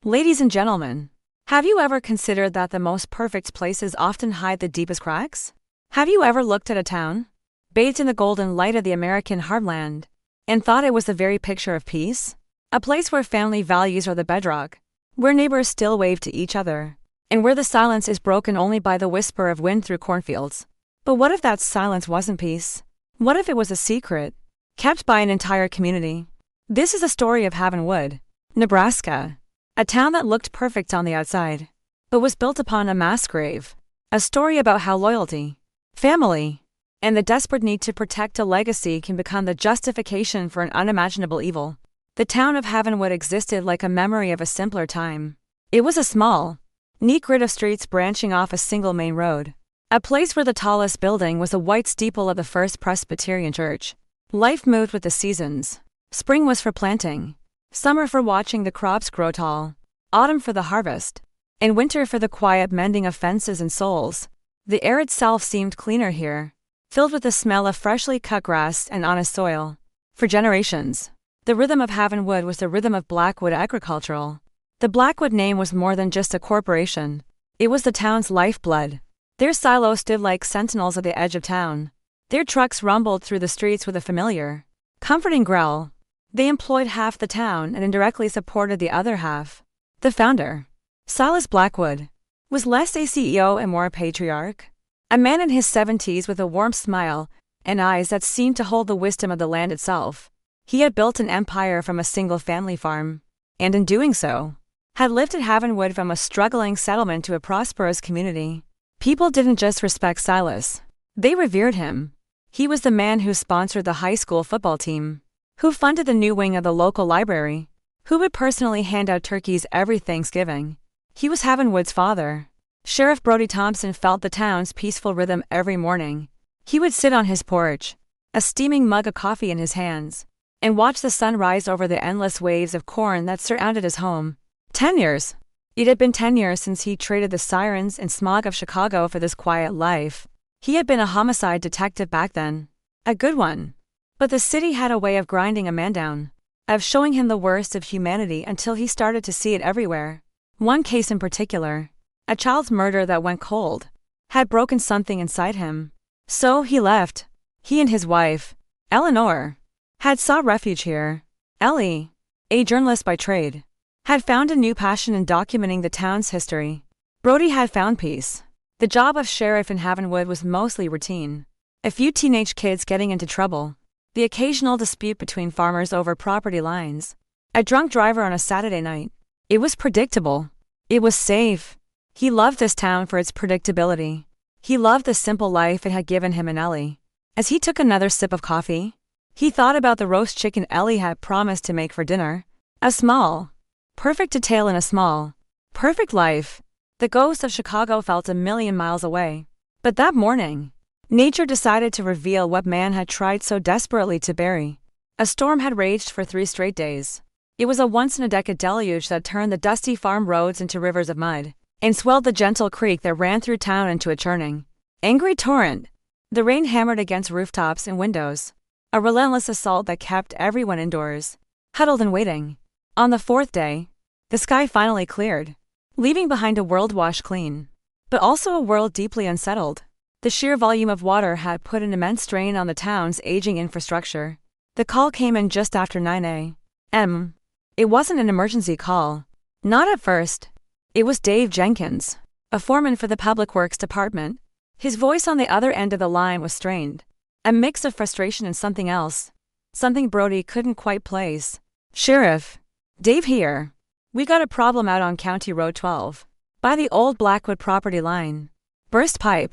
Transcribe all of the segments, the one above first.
Ladies and gentlemen, have you ever considered that the most perfect places often hide the deepest cracks? Have you ever looked at a town, bathed in the golden light of the American Heartland, and thought it was the very picture of peace? A place where family values are the bedrock, where neighbors still wave to each other, and where the silence is broken only by the whisper of wind through cornfields. But what if that silence wasn't peace? What if it was a secret, kept by an entire community? This is a story of Heartland, Nebraska. A town that looked perfect on the outside, but was built upon a mass grave. A story about how loyalty, family, and the desperate need to protect a legacy can become the justification for an unimaginable evil. The town of Heartland existed like a memory of a simpler time. It was a small, neat grid of streets branching off a single main road. A place where the tallest building was a white steeple of the First Presbyterian Church. Life moved with the seasons. Spring was for planting, summer for watching the crops grow tall, autumn for the harvest, and winter for the quiet mending of fences and souls. The air itself seemed cleaner here, filled with the smell of freshly cut grass and honest soil. For generations, the rhythm of Heartland was the rhythm of Blackwood agricultural. The Blackwood name was more than just a corporation. It was the town's lifeblood. Their silos stood like sentinels at the edge of town. Their trucks rumbled through the streets with a familiar, comforting growl. They employed half the town and indirectly supported the other half. The founder, Silas Blackwood, was less a CEO and more a patriarch. A man in his 70s with a warm smile and eyes that seemed to hold the wisdom of the land itself. He had built an empire from a single family farm, and in doing so, had lifted Heartland from a struggling settlement to a prosperous community. People didn't just respect Silas, they revered him. He was the man who sponsored the high school football team, who funded the new wing of the local library, who would personally hand out turkeys every Thanksgiving. He was Heartland's father. Sheriff Brody Thompson felt the town's peaceful rhythm every morning. He would sit on his porch, a steaming mug of coffee in his hands, and watch the sun rise over the endless waves of corn that surrounded his home. 10 years. It had been 10 years since he traded the sirens and smog of Chicago for this quiet life. He had been a homicide detective back then. A good one. But the city had a way of grinding a man down, of showing him the worst of humanity until he started to see it everywhere. One case in particular, a child's murder that went cold, had broken something inside him. So he left. He and his wife, Eleanor, had sought refuge here. Ellie, a journalist by trade, had found a new passion in documenting the town's history. Brody had found peace. The job of sheriff in Heartland was mostly routine. A few teenage kids getting into trouble, the occasional dispute between farmers over property lines, a drunk driver on a Saturday night. It was predictable. It was safe. He loved this town for its predictability. He loved the simple life it had given him and Ellie. As he took another sip of coffee, he thought about the roast chicken Ellie had promised to make for dinner. A small, perfect detail in a small, perfect life. The ghost of Chicago felt a million miles away. But that morning, nature decided to reveal what man had tried so desperately to bury. A storm had raged for 3 straight days. It was a once-in-a-decade deluge that turned the dusty farm roads into rivers of mud, and swelled the gentle creek that ran through town into a churning, angry torrent. The rain hammered against rooftops and windows, a relentless assault that kept everyone indoors, huddled and waiting. On the 4th day, the sky finally cleared, leaving behind a world washed clean, but also a world deeply unsettled. The sheer volume of water had put an immense strain on the town's aging infrastructure. The call came in just after 9 a.m. It wasn't an emergency call. Not at first. It was Dave Jenkins, a foreman for the Public Works Department. His voice on the other end of the line was strained, a mix of frustration and something else, something Brody couldn't quite place. Sheriff, Dave here. We got a problem out on County Road 12, by the old Blackwood property line. Burst pipe.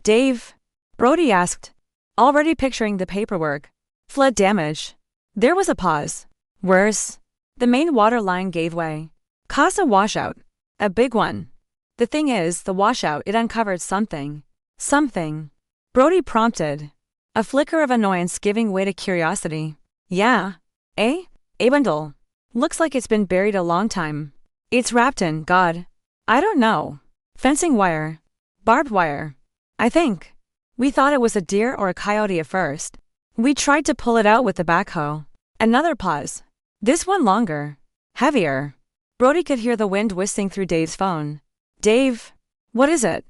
Dave, Brody asked, already picturing the paperwork. Flood damage. There was a pause. Worse. The main water line gave way. Caused a washout. A big one. The thing is, the washout, it uncovered something. Something. Brody prompted. A flicker of annoyance giving way to curiosity. Yeah. Eh? A bundle. Looks like it's been buried a long time. It's wrapped in, God, I don't know. Fencing wire. Barbed wire. I think. We thought it was a deer or a coyote at first. We tried to pull it out with the backhoe. Another pause. This one longer. Heavier. Brody could hear the wind whistling through Dave's phone. Dave? What is it?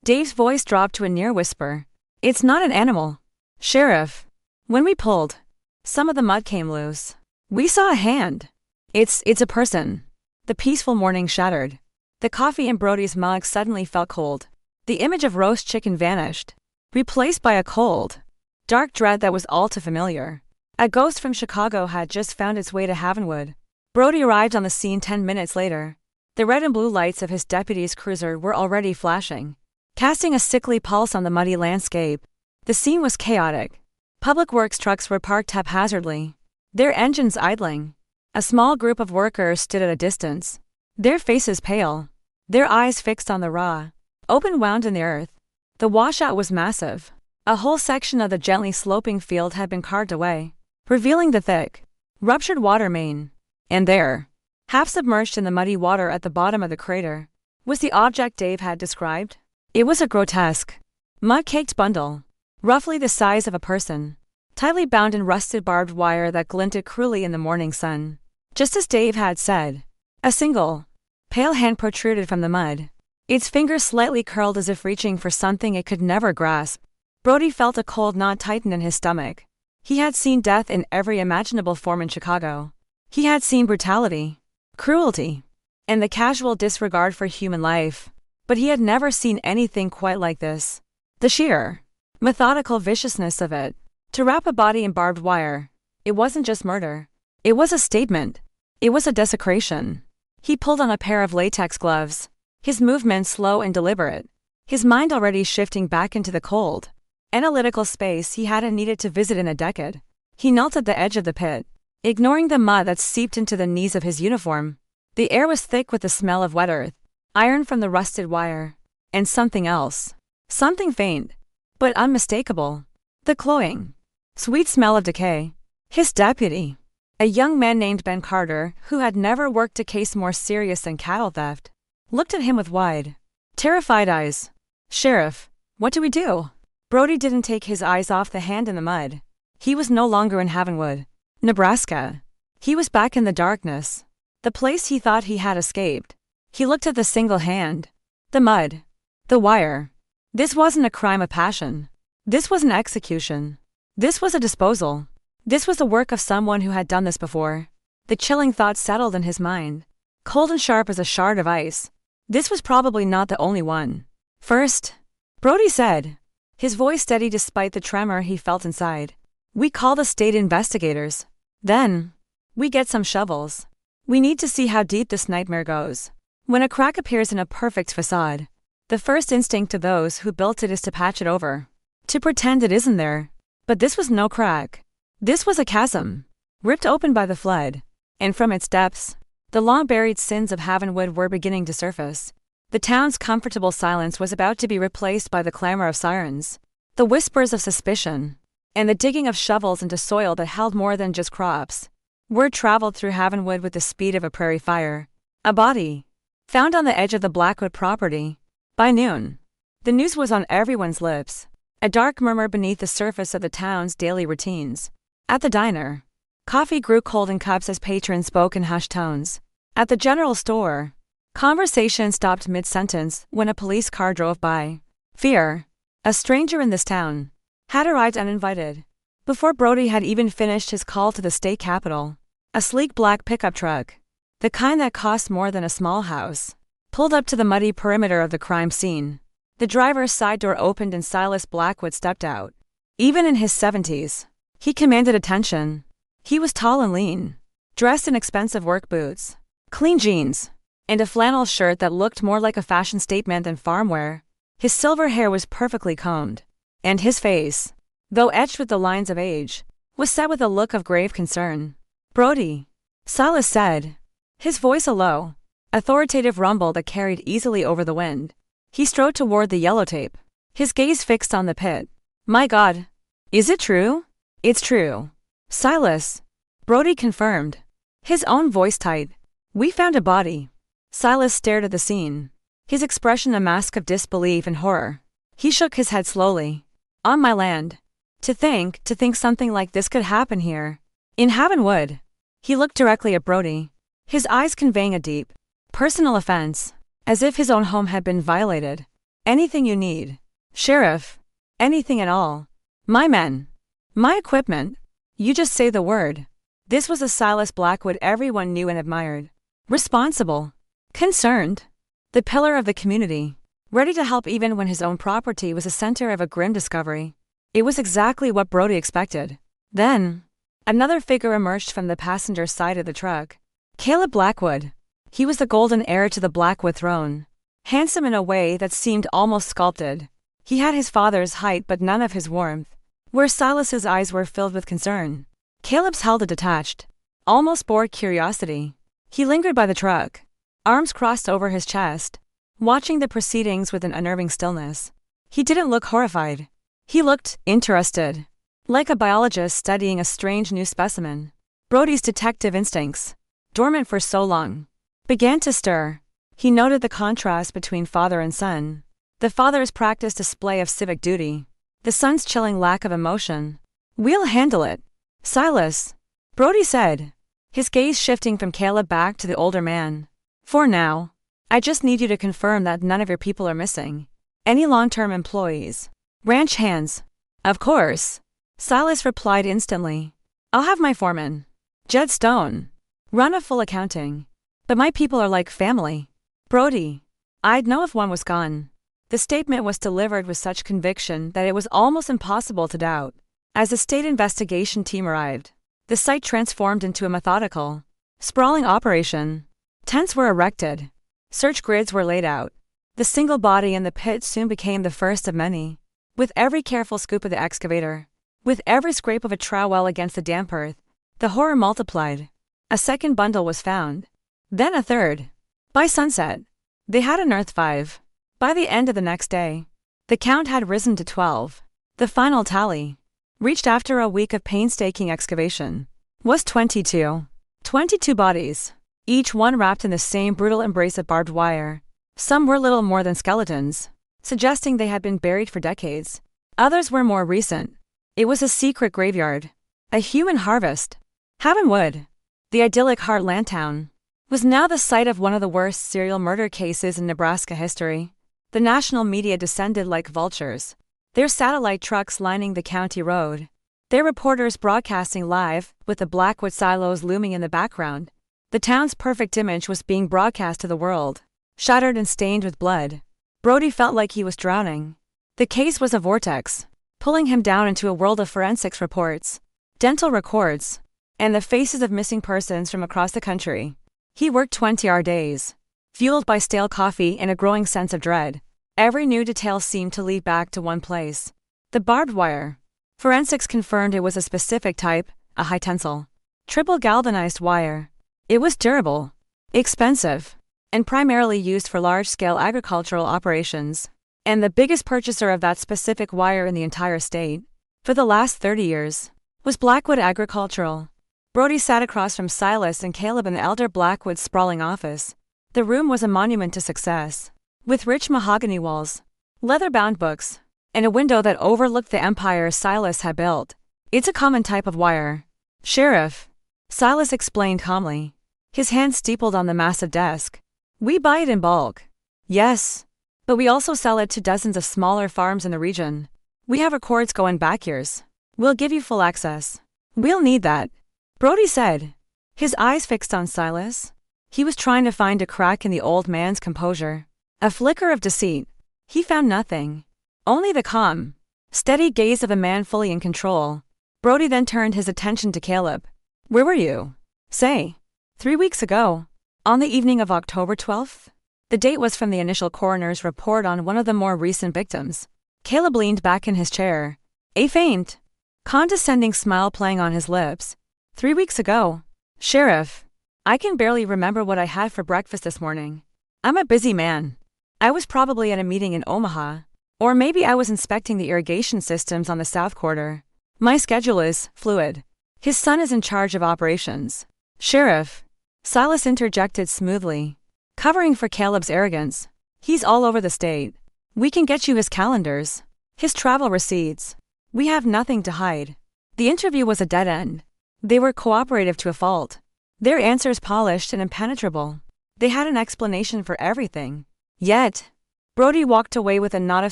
Dave's voice dropped to a near whisper. It's not an animal. Sheriff. When we pulled, some of the mud came loose. We saw a hand. It's a person. The peaceful morning shattered. The coffee in Brody's mug suddenly felt cold. The image of roast chicken vanished, replaced by a cold, dark dread that was all too familiar. A ghost from Chicago had just found its way to Havenwood. Brody arrived on the scene 10 minutes later. The red and blue lights of his deputy's cruiser were already flashing, casting a sickly pulse on the muddy landscape. The scene was chaotic. Public works trucks were parked haphazardly, their engines idling. A small group of workers stood at a distance, their faces pale, their eyes fixed on the raw, open wound in the earth. The washout was massive. A whole section of the gently sloping field had been carved away, revealing the thick, ruptured water main. And there, half submerged in the muddy water at the bottom of the crater, was the object Dave had described. It was a grotesque, mud-caked bundle, roughly the size of a person, tightly bound in rusted barbed wire that glinted cruelly in the morning sun. Just as Dave had said, a single, pale hand protruded from the mud, its fingers slightly curled as if reaching for something it could never grasp. Brody felt a cold knot tighten in his stomach. He had seen death in every imaginable form in Chicago. He had seen brutality, cruelty, and the casual disregard for human life, but he had never seen anything quite like this. The sheer, methodical viciousness of it. To wrap a body in barbed wire, it wasn't just murder. It was a statement. It was a desecration. He pulled on a pair of latex gloves, his movements slow and deliberate, his mind already shifting back into the cold, analytical space he hadn't needed to visit in a decade. He knelt at the edge of the pit, ignoring the mud that seeped into the knees of his uniform. The air was thick with the smell of wet earth, iron from the rusted wire, and something else. Something faint, but unmistakable. The cloying, sweet smell of decay. His deputy, a young man named Ben Carter, who had never worked a case more serious than cattle theft, looked at him with wide, terrified eyes. Sheriff, what do we do? Brody didn't take his eyes off the hand in the mud. He was no longer in Havenwood, Nebraska. He was back in the darkness, the place he thought he had escaped. He looked at the single hand, the mud, the wire. This wasn't a crime of passion. This was an execution. This was a disposal. This was the work of someone who had done this before. The chilling thought settled in his mind, cold and sharp as a shard of ice. This was probably not the only one. First, Brody said, his voice steady despite the tremor he felt inside, we call the state investigators. Then, we get some shovels. We need to see how deep this nightmare goes. When a crack appears in a perfect facade, the first instinct of those who built it is to patch it over, to pretend it isn't there. But this was no crack. This was a chasm, ripped open by the flood, and from its depths, the long-buried sins of Havenwood were beginning to surface. The town's comfortable silence was about to be replaced by the clamor of sirens, the whispers of suspicion, and the digging of shovels into soil that held more than just crops. Word traveled through Havenwood with the speed of a prairie fire. A body, found on the edge of the Blackwood property. By noon, the news was on everyone's lips, a dark murmur beneath the surface of the town's daily routines. At the diner, coffee grew cold in cups as patrons spoke in hushed tones. At the general store, conversation stopped mid-sentence when a police car drove by. Fear, a stranger in this town, had arrived uninvited. Before Brody had even finished his call to the state capitol, a sleek black pickup truck, the kind that cost more than a small house, pulled up to the muddy perimeter of the crime scene. The driver's side door opened and Silas Blackwood stepped out. Even in his 70s, he commanded attention. He was tall and lean, dressed in expensive work boots, clean jeans, and a flannel shirt that looked more like a fashion statement than farm wear. His silver hair was perfectly combed, and his face, though etched with the lines of age, was set with a look of grave concern. Brody, Silas said, his voice a low, authoritative rumble that carried easily over the wind. He strode toward the yellow tape, his gaze fixed on the pit. My God, is it true? It's true. Silas, Brody confirmed, his own voice tight. We found a body. Silas stared at the scene, his expression a mask of disbelief and horror. He shook his head slowly. On my land. To think something like this could happen here. In Havenwood. He looked directly at Brody, his eyes conveying a deep, personal offense, as if his own home had been violated. Anything you need, Sheriff. Anything at all. My men. My equipment. You just say the word. This was a Silas Blackwood everyone knew and admired. Responsible. Concerned. The pillar of the community. Ready to help even when his own property was the center of a grim discovery. It was exactly what Brody expected. Then, another figure emerged from the passenger side of the truck. Caleb Blackwood. He was the golden heir to the Blackwood throne. Handsome in a way that seemed almost sculpted. He had his father's height but none of his warmth. Where Silas's eyes were filled with concern, Caleb's held a detached, almost bored curiosity. He lingered by the truck, arms crossed over his chest, watching the proceedings with an unnerving stillness. He didn't look horrified. He looked interested, like a biologist studying a strange new specimen. Brody's detective instincts, dormant for so long, began to stir. He noted the contrast between father and son. The father's practiced display of civic duty. The son's chilling lack of emotion. We'll handle it, Silas, Brody said, his gaze shifting from Caleb back to the older man. For now, I just need you to confirm that none of your people are missing. Any long-term employees? Ranch hands? Of course, Silas replied instantly. I'll have my foreman, Jed Stone, run a full accounting. But my people are like family. Brody, I'd know if one was gone. The statement was delivered with such conviction that it was almost impossible to doubt. As the state investigation team arrived, the site transformed into a methodical, sprawling operation. Tents were erected. Search grids were laid out. The single body in the pit soon became the first of many. With every careful scoop of the excavator, with every scrape of a trowel against the damp earth, the horror multiplied. A second bundle was found. Then a third. By sunset, they had unearthed 5. By the end of the next day, the count had risen to 12. The final tally, reached after a week of painstaking excavation, was 22. 22 bodies, each one wrapped in the same brutal embrace of barbed wire. Some were little more than skeletons, suggesting they had been buried for decades. Others were more recent. It was a secret graveyard, a human harvest. Havenwood, the idyllic Heartland town, was now the site of one of the worst serial murder cases in Nebraska history. The national media descended like vultures, their satellite trucks lining the county road, their reporters broadcasting live, with the Blackwood silos looming in the background. The town's perfect image was being broadcast to the world, shattered and stained with blood. Brody felt like he was drowning. The case was a vortex, pulling him down into a world of forensics reports, dental records, and the faces of missing persons from across the country. He worked 20-hour days, fueled by stale coffee and a growing sense of dread. Every new detail seemed to lead back to one place. The barbed wire. Forensics confirmed it was a specific type, a high-tensile, triple galvanized wire. It was durable, expensive, and primarily used for large-scale agricultural operations, and the biggest purchaser of that specific wire in the entire state, for the last 30 years, was Blackwood Agricultural. Brody sat across from Silas and Caleb in the elder Blackwood's sprawling office. The room was a monument to success, with rich mahogany walls, leather-bound books, and a window that overlooked the empire Silas had built. It's a common type of wire, Sheriff, Silas explained calmly, his hand steepled on the massive desk. We buy it in bulk. Yes, but we also sell it to dozens of smaller farms in the region. We have records going back years. We'll give you full access. We'll need that, Brody said, his eyes fixed on Silas. He was trying to find a crack in the old man's composure, a flicker of deceit. He found nothing, only the calm, steady gaze of a man fully in control. Brody then turned his attention to Caleb. Where were you? Say, 3 weeks ago, on the evening of October 12th? The date was from the initial coroner's report on one of the more recent victims. Caleb leaned back in his chair, a faint, condescending smile playing on his lips. 3 weeks ago, Sheriff. I can barely remember what I had for breakfast this morning. I'm a busy man. I was probably at a meeting in Omaha, or maybe I was inspecting the irrigation systems on the South Quarter. My schedule is fluid. His son is in charge of operations. Sheriff, Silas interjected smoothly, covering for Caleb's arrogance. He's all over the state. We can get you his calendars, his travel receipts. We have nothing to hide. The interview was a dead end. They were cooperative to a fault. Their answers polished and impenetrable. They had an explanation for everything. Yet, Brody walked away with a knot of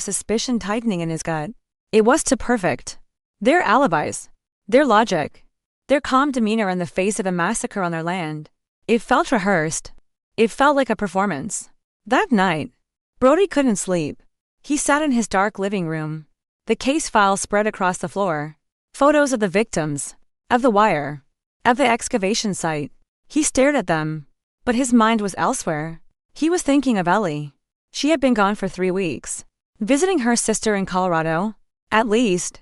suspicion tightening in his gut. It was too perfect. Their alibis, their logic, their calm demeanor in the face of a massacre on their land. It felt rehearsed. It felt like a performance. That night, Brody couldn't sleep. He sat in his dark living room. The case files spread across the floor. Photos of the victims, of the wire, of the excavation site. He stared at them, but his mind was elsewhere. He was thinking of Ellie. She had been gone for 3 weeks, visiting her sister in Colorado. At least,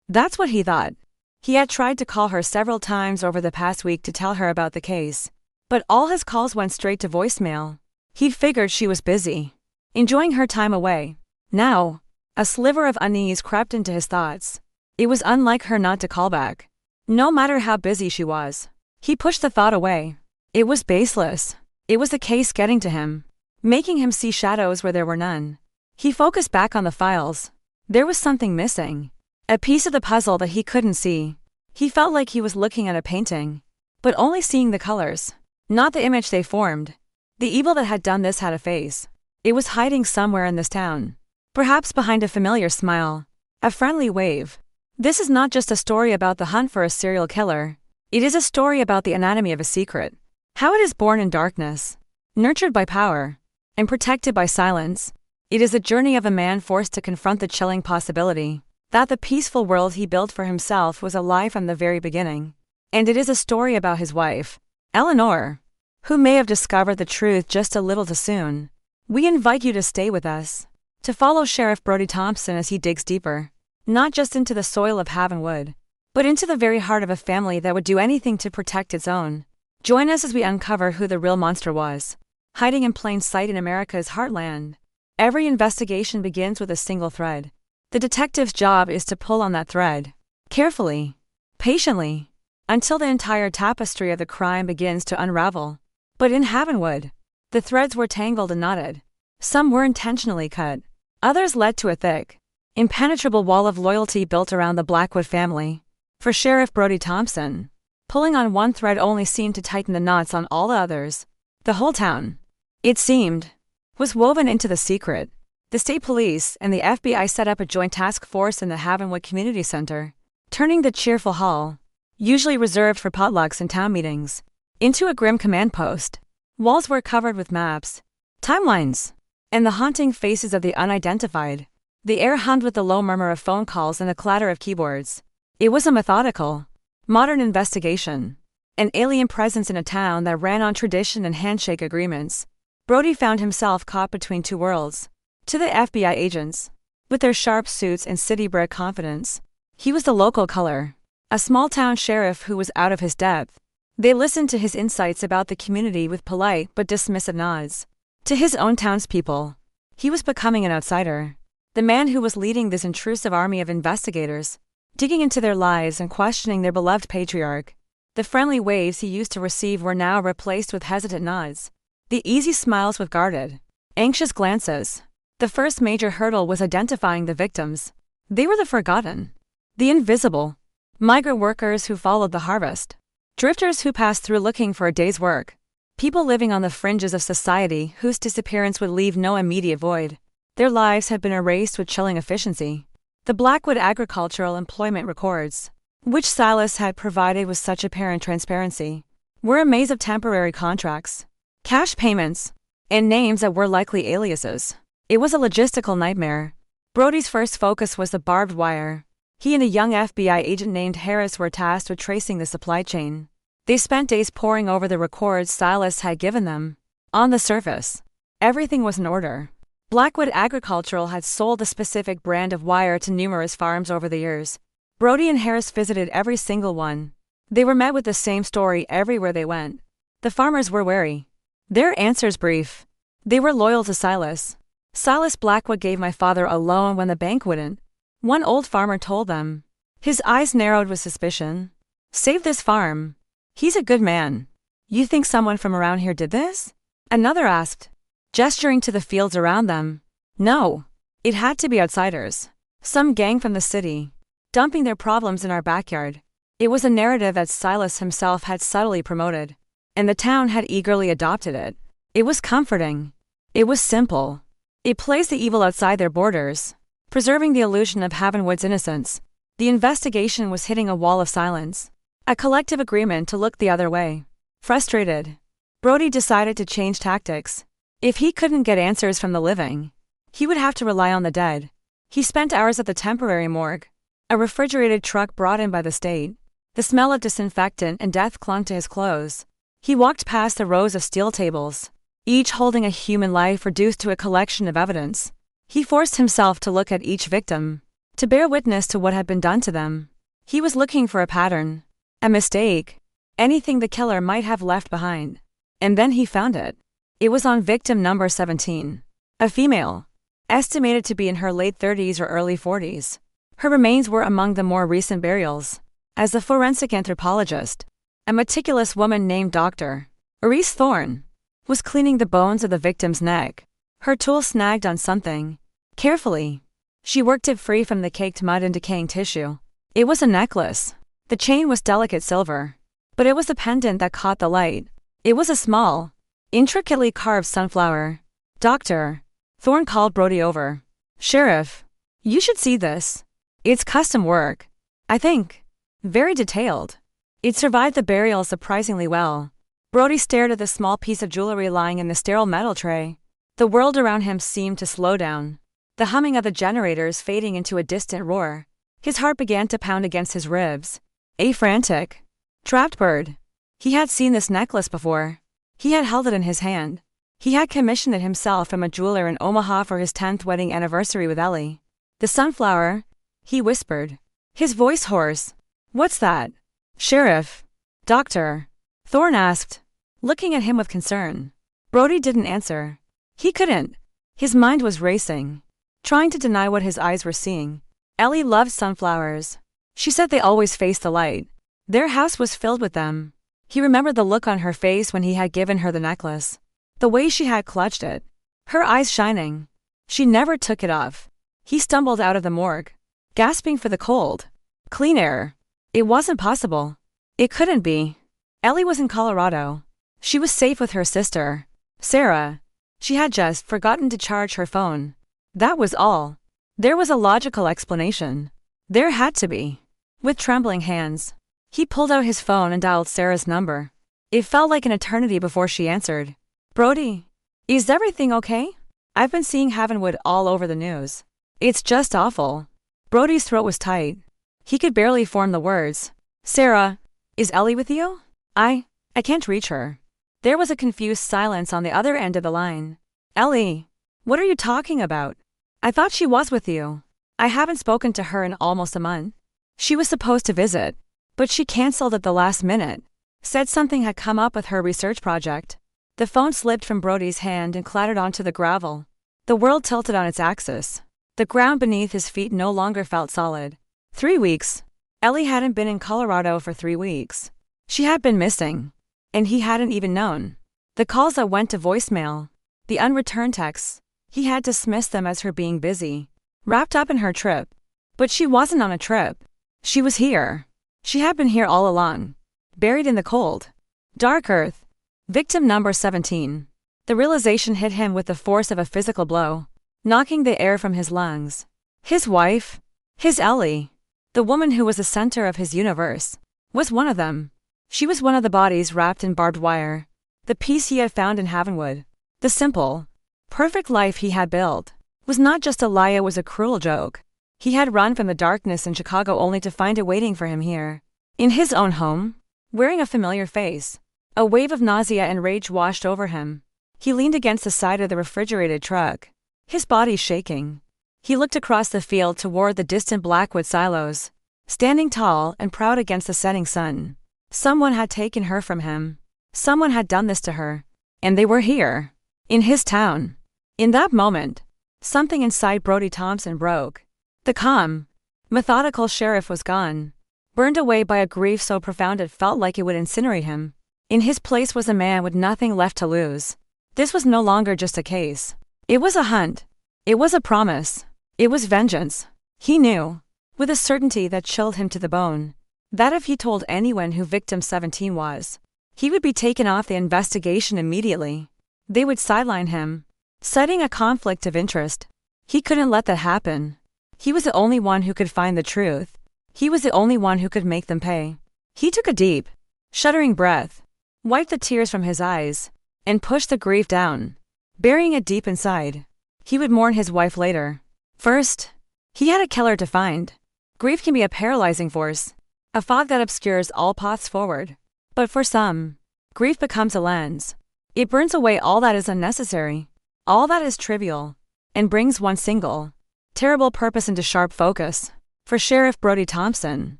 that's what he thought. He had tried to call her several times over the past week to tell her about the case, but all his calls went straight to voicemail. He'd figured she was busy, enjoying her time away. Now, a sliver of unease crept into his thoughts. It was unlike her not to call back, no matter how busy she was. He pushed the thought away. It was baseless. It was the case getting to him, making him see shadows where there were none. He focused back on the files. There was something missing, a piece of the puzzle that he couldn't see. He felt like he was looking at a painting, but only seeing the colors, not the image they formed. The evil that had done this had a face. It was hiding somewhere in this town, perhaps behind a familiar smile, a friendly wave. This is not just a story about the hunt for a serial killer. It is a story about the anatomy of a secret, how it is born in darkness, nurtured by power, and protected by silence. It is a journey of a man forced to confront the chilling possibility that the peaceful world he built for himself was a lie from the very beginning. And it is a story about his wife, Eleanor, who may have discovered the truth just a little too soon. We invite you to stay with us, to follow Sheriff Brody Thompson as he digs deeper, not just into the soil of Havenwood, but into the very heart of a family that would do anything to protect its own. Join us as we uncover who the real monster was, hiding in plain sight in America's heartland. Every investigation begins with a single thread. The detective's job is to pull on that thread, carefully, patiently, until the entire tapestry of the crime begins to unravel. But in Havenwood, the threads were tangled and knotted. Some were intentionally cut. Others led to a thick, impenetrable wall of loyalty built around the Blackwood family. For Sheriff Brody Thompson, pulling on one thread only seemed to tighten the knots on all the others. The whole town, it seemed, was woven into the secret. The state police and the FBI set up a joint task force in the Havenwood Community Center, turning the cheerful hall, usually reserved for potlucks and town meetings, into a grim command post. Walls were covered with maps, timelines, and the haunting faces of the unidentified. The air hummed with the low murmur of phone calls and the clatter of keyboards. It was a methodical, modern investigation, an alien presence in a town that ran on tradition and handshake agreements. Brody found himself caught between two worlds. To the FBI agents, with their sharp suits and city-bred confidence, he was the local color, a small-town sheriff who was out of his depth. They listened to his insights about the community with polite but dismissive nods. To his own townspeople, he was becoming an outsider, the man who was leading this intrusive army of investigators, digging into their lives and questioning their beloved patriarch. The friendly waves he used to receive were now replaced with hesitant nods, the easy smiles with guarded, anxious glances. The first major hurdle was identifying the victims. They were the forgotten, the invisible, migrant workers who followed the harvest, drifters who passed through looking for a day's work, people living on the fringes of society whose disappearance would leave no immediate void. Their lives had been erased with chilling efficiency. The Blackwood agricultural employment records, which Silas had provided with such apparent transparency, were a maze of temporary contracts, cash payments, and names that were likely aliases. It was a logistical nightmare. Brody's first focus was the barbed wire. He and a young FBI agent named Harris were tasked with tracing the supply chain. They spent days poring over the records Silas had given them. On the surface, everything was in order. Blackwood Agricultural had sold a specific brand of wire to numerous farms over the years. Brody and Harris visited every single one. They were met with the same story everywhere they went. The farmers were wary, their answers brief. They were loyal to Silas. Silas Blackwood gave my father a loan when the bank wouldn't, one old farmer told them. His eyes narrowed with suspicion. Save this farm. He's a good man. You think someone from around here did this? Another asked, gesturing to the fields around them. No. It had to be outsiders. Some gang from the city, dumping their problems in our backyard. It was a narrative that Silas himself had subtly promoted. and the town had eagerly adopted it. It was comforting. It was simple. It placed the evil outside their borders, preserving the illusion of Havenwood's innocence. The investigation was hitting a wall of silence, a collective agreement to look the other way. Frustrated, Brody decided to change tactics. If he couldn't get answers from the living, he would have to rely on the dead. He spent hours at the temporary morgue, a refrigerated truck brought in by the state. The smell of disinfectant and death clung to his clothes. He walked past the rows of steel tables, each holding a human life reduced to a collection of evidence. He forced himself to look at each victim, to bear witness to what had been done to them. He was looking for a pattern, a mistake, anything the killer might have left behind. And then he found it. It was on victim number 17, a female, estimated to be in her late 30s or early 40s. Her remains were among the more recent burials. As a forensic anthropologist, a meticulous woman named Dr. Reese Thorne was cleaning the bones of the victim's neck. Her tool snagged on something. Carefully, she worked it free from the caked mud and decaying tissue. It was a necklace. The chain was delicate silver, but it was the pendant that caught the light. It was a small, intricately carved sunflower. Dr. Thorne called Brody over. "Sheriff, you should see this. It's custom work, I think. Very detailed. It survived the burial surprisingly well." Brody stared at the small piece of jewelry lying in the sterile metal tray. The world around him seemed to slow down, the humming of the generators fading into a distant roar. His heart began to pound against his ribs. A frantic, trapped bird. He had seen this necklace before. He had held it in his hand. He had commissioned it himself from a jeweler in Omaha for his 10th wedding anniversary with Ellie. "The sunflower," he whispered, his voice hoarse. "What's that?" "Sheriff." "Doctor?" Thorne asked, looking at him with concern. Brody didn't answer. He couldn't. His mind was racing, trying to deny what his eyes were seeing. Ellie loved sunflowers. She said they always faced the light. Their house was filled with them. He remembered the look on her face when he had given her the necklace, the way she had clutched it, her eyes shining. She never took it off. He stumbled out of the morgue, gasping for the cold, clean air. It wasn't possible. It couldn't be. Ellie was in Colorado. She was safe with her sister, Sarah. She had just forgotten to charge her phone. That was all. There was a logical explanation. There had to be. With trembling hands, he pulled out his phone and dialed Sarah's number. It felt like an eternity before she answered. "Brody, is everything okay? I've been seeing Havenwood all over the news. It's just awful." Brody's throat was tight. He could barely form the words. "Sarah, is Ellie with you? I can't reach her." There was a confused silence on the other end of the line. "Ellie, what are you talking about? I thought she was with you. I haven't spoken to her in almost a month. She was supposed to visit, but she canceled at the last minute. Said something had come up with her research project." The phone slipped from Brody's hand and clattered onto the gravel. The world tilted on its axis. The ground beneath his feet no longer felt solid. 3 weeks. Ellie hadn't been in Colorado for 3 weeks. She had been missing, and he hadn't even known. The calls that went to voicemail, the unreturned texts, he had dismissed them as her being busy, wrapped up in her trip. But she wasn't on a trip. She was here. She had been here all along, buried in the cold, dark earth. Victim number 17. The realization hit him with the force of a physical blow, knocking the air from his lungs. His wife, his Ellie, the woman who was the center of his universe, was one of them. She was one of the bodies wrapped in barbed wire, the piece he had found in Havenwood. The simple, perfect life he had built was not just a lie, it was a cruel joke. He had run from the darkness in Chicago only to find it waiting for him here, in his own home, wearing a familiar face. A wave of nausea and rage washed over him. He leaned against the side of the refrigerated truck, his body shaking. He looked across the field toward the distant Blackwood silos, standing tall and proud against the setting sun. Someone had taken her from him. Someone had done this to her. And they were here, in his town. In that moment, something inside Brody Thompson broke. The calm, methodical sheriff was gone, burned away by a grief so profound it felt like it would incinerate him. In his place was a man with nothing left to lose. This was no longer just a case. It was a hunt. It was a promise. It was vengeance. He knew, with a certainty that chilled him to the bone, that if he told anyone who victim 17 was, he would be taken off the investigation immediately. They would sideline him, citing a conflict of interest. He couldn't let that happen. He was the only one who could find the truth. He was the only one who could make them pay. He took a deep, shuddering breath, wiped the tears from his eyes, and pushed the grief down, burying it deep inside. He would mourn his wife later. First, he had a killer to find. Grief can be a paralyzing force, a fog that obscures all paths forward. But for some, grief becomes a lens. It burns away all that is unnecessary, all that is trivial, and brings one single, terrible purpose into sharp focus. For Sheriff Brody Thompson,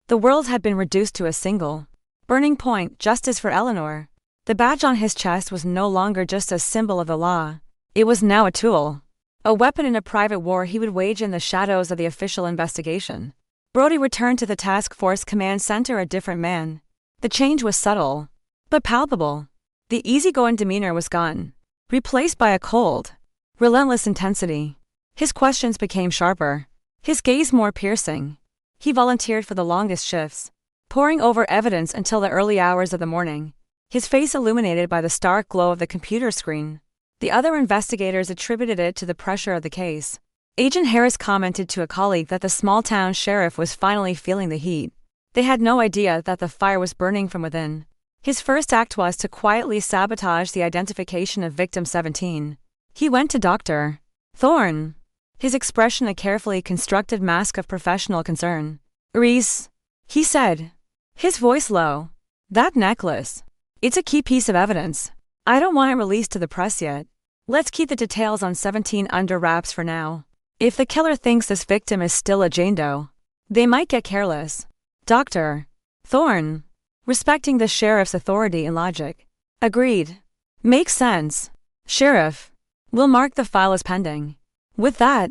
the world had been reduced to a single, burning point: justice for Eleanor. The badge on his chest was no longer just a symbol of the law. It was now a tool, a weapon in a private war he would wage in the shadows of the official investigation. Brody returned to the task force command center a different man. The change was subtle, but palpable. The easygoing demeanor was gone, replaced by a cold, relentless intensity. His questions became sharper, his gaze more piercing. He volunteered for the longest shifts, poring over evidence until the early hours of the morning, his face illuminated by the stark glow of the computer screen. The other investigators attributed it to the pressure of the case. Agent Harris commented to a colleague that the small-town sheriff was finally feeling the heat. They had no idea that the fire was burning from within. His first act was to quietly sabotage the identification of victim 17. He went to Dr. Thorne, his expression a carefully constructed mask of professional concern. "Reese," he said, his voice low, "that necklace. It's a key piece of evidence. I don't want it released to the press yet. Let's keep the details on 17 under wraps for now. If the killer thinks this victim is still a Jane Doe, they might get careless." Dr. Thorne, respecting the sheriff's authority and logic, agreed. "Makes sense. Sheriff, we'll mark the file as pending." With that,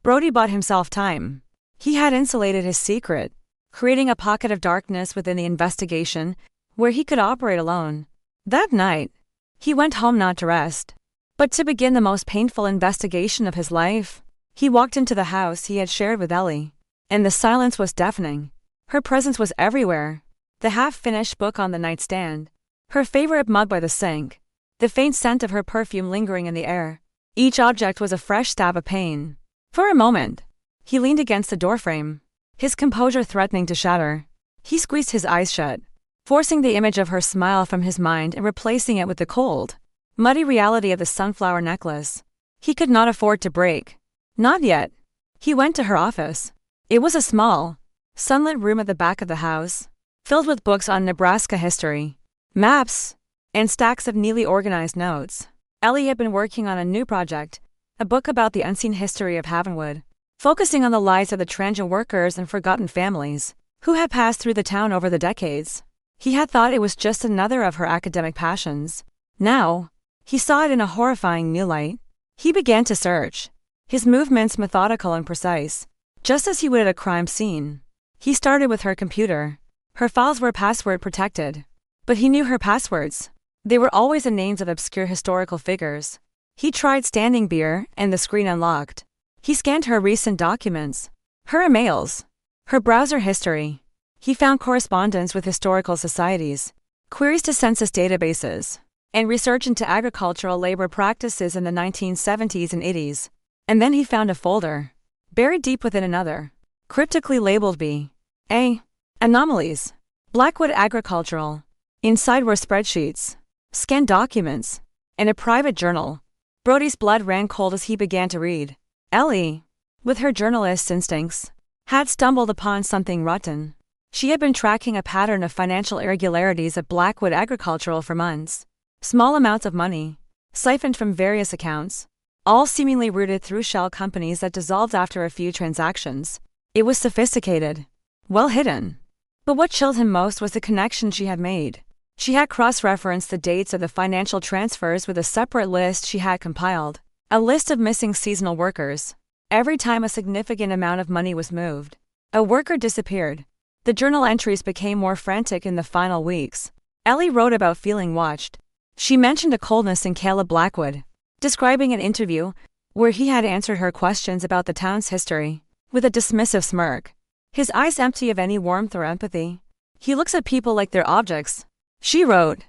Brody bought himself time. He had insulated his secret, creating a pocket of darkness within the investigation where he could operate alone. That night, he went home not to rest, but to begin the most painful investigation of his life. He walked into the house he had shared with Ellie, and the silence was deafening. Her presence was everywhere. The half-finished book on the nightstand, her favorite mug by the sink, the faint scent of her perfume lingering in the air. Each object was a fresh stab of pain. For a moment, he leaned against the doorframe, his composure threatening to shatter. He squeezed his eyes shut, forcing the image of her smile from his mind and replacing it with the cold, muddy reality of the sunflower necklace. He could not afford to break. Not yet. He went to her office. It was a small, sunlit room at the back of the house, filled with books on Nebraska history, maps, and stacks of neatly organized notes. Ellie had been working on a new project, a book about the unseen history of Havenwood, focusing on the lives of the transient workers and forgotten families who had passed through the town over the decades. He had thought it was just another of her academic passions. Now, he saw it in a horrifying new light. He began to search, his movements methodical and precise, just as he would at a crime scene. He started with her computer. Her files were password protected, but he knew her passwords. They were always the names of obscure historical figures. He tried standing beer, and the screen unlocked. He scanned her recent documents, her emails, her browser history. He found correspondence with historical societies, queries to census databases, and research into agricultural labor practices in the 1970s and 80s. And then he found a folder, buried deep within another, cryptically labeled B.A. Anomalies. Blackwood Agricultural. Inside were spreadsheets, scanned documents, and a private journal. Brody's blood ran cold as he began to read. Ellie, with her journalist's instincts, had stumbled upon something rotten. She had been tracking a pattern of financial irregularities at Blackwood Agricultural for months. Small amounts of money, siphoned from various accounts, all seemingly routed through shell companies that dissolved after a few transactions. It was sophisticated, well hidden. But what chilled him most was the connection she had made. She had cross-referenced the dates of the financial transfers with a separate list she had compiled, a list of missing seasonal workers. Every time a significant amount of money was moved, a worker disappeared. The journal entries became more frantic in the final weeks. Ellie wrote about feeling watched. She mentioned a coldness in Caleb Blackwood, describing an interview where he had answered her questions about the town's history with a dismissive smirk, his eyes empty of any warmth or empathy. "He looks at people like they're objects," she wrote.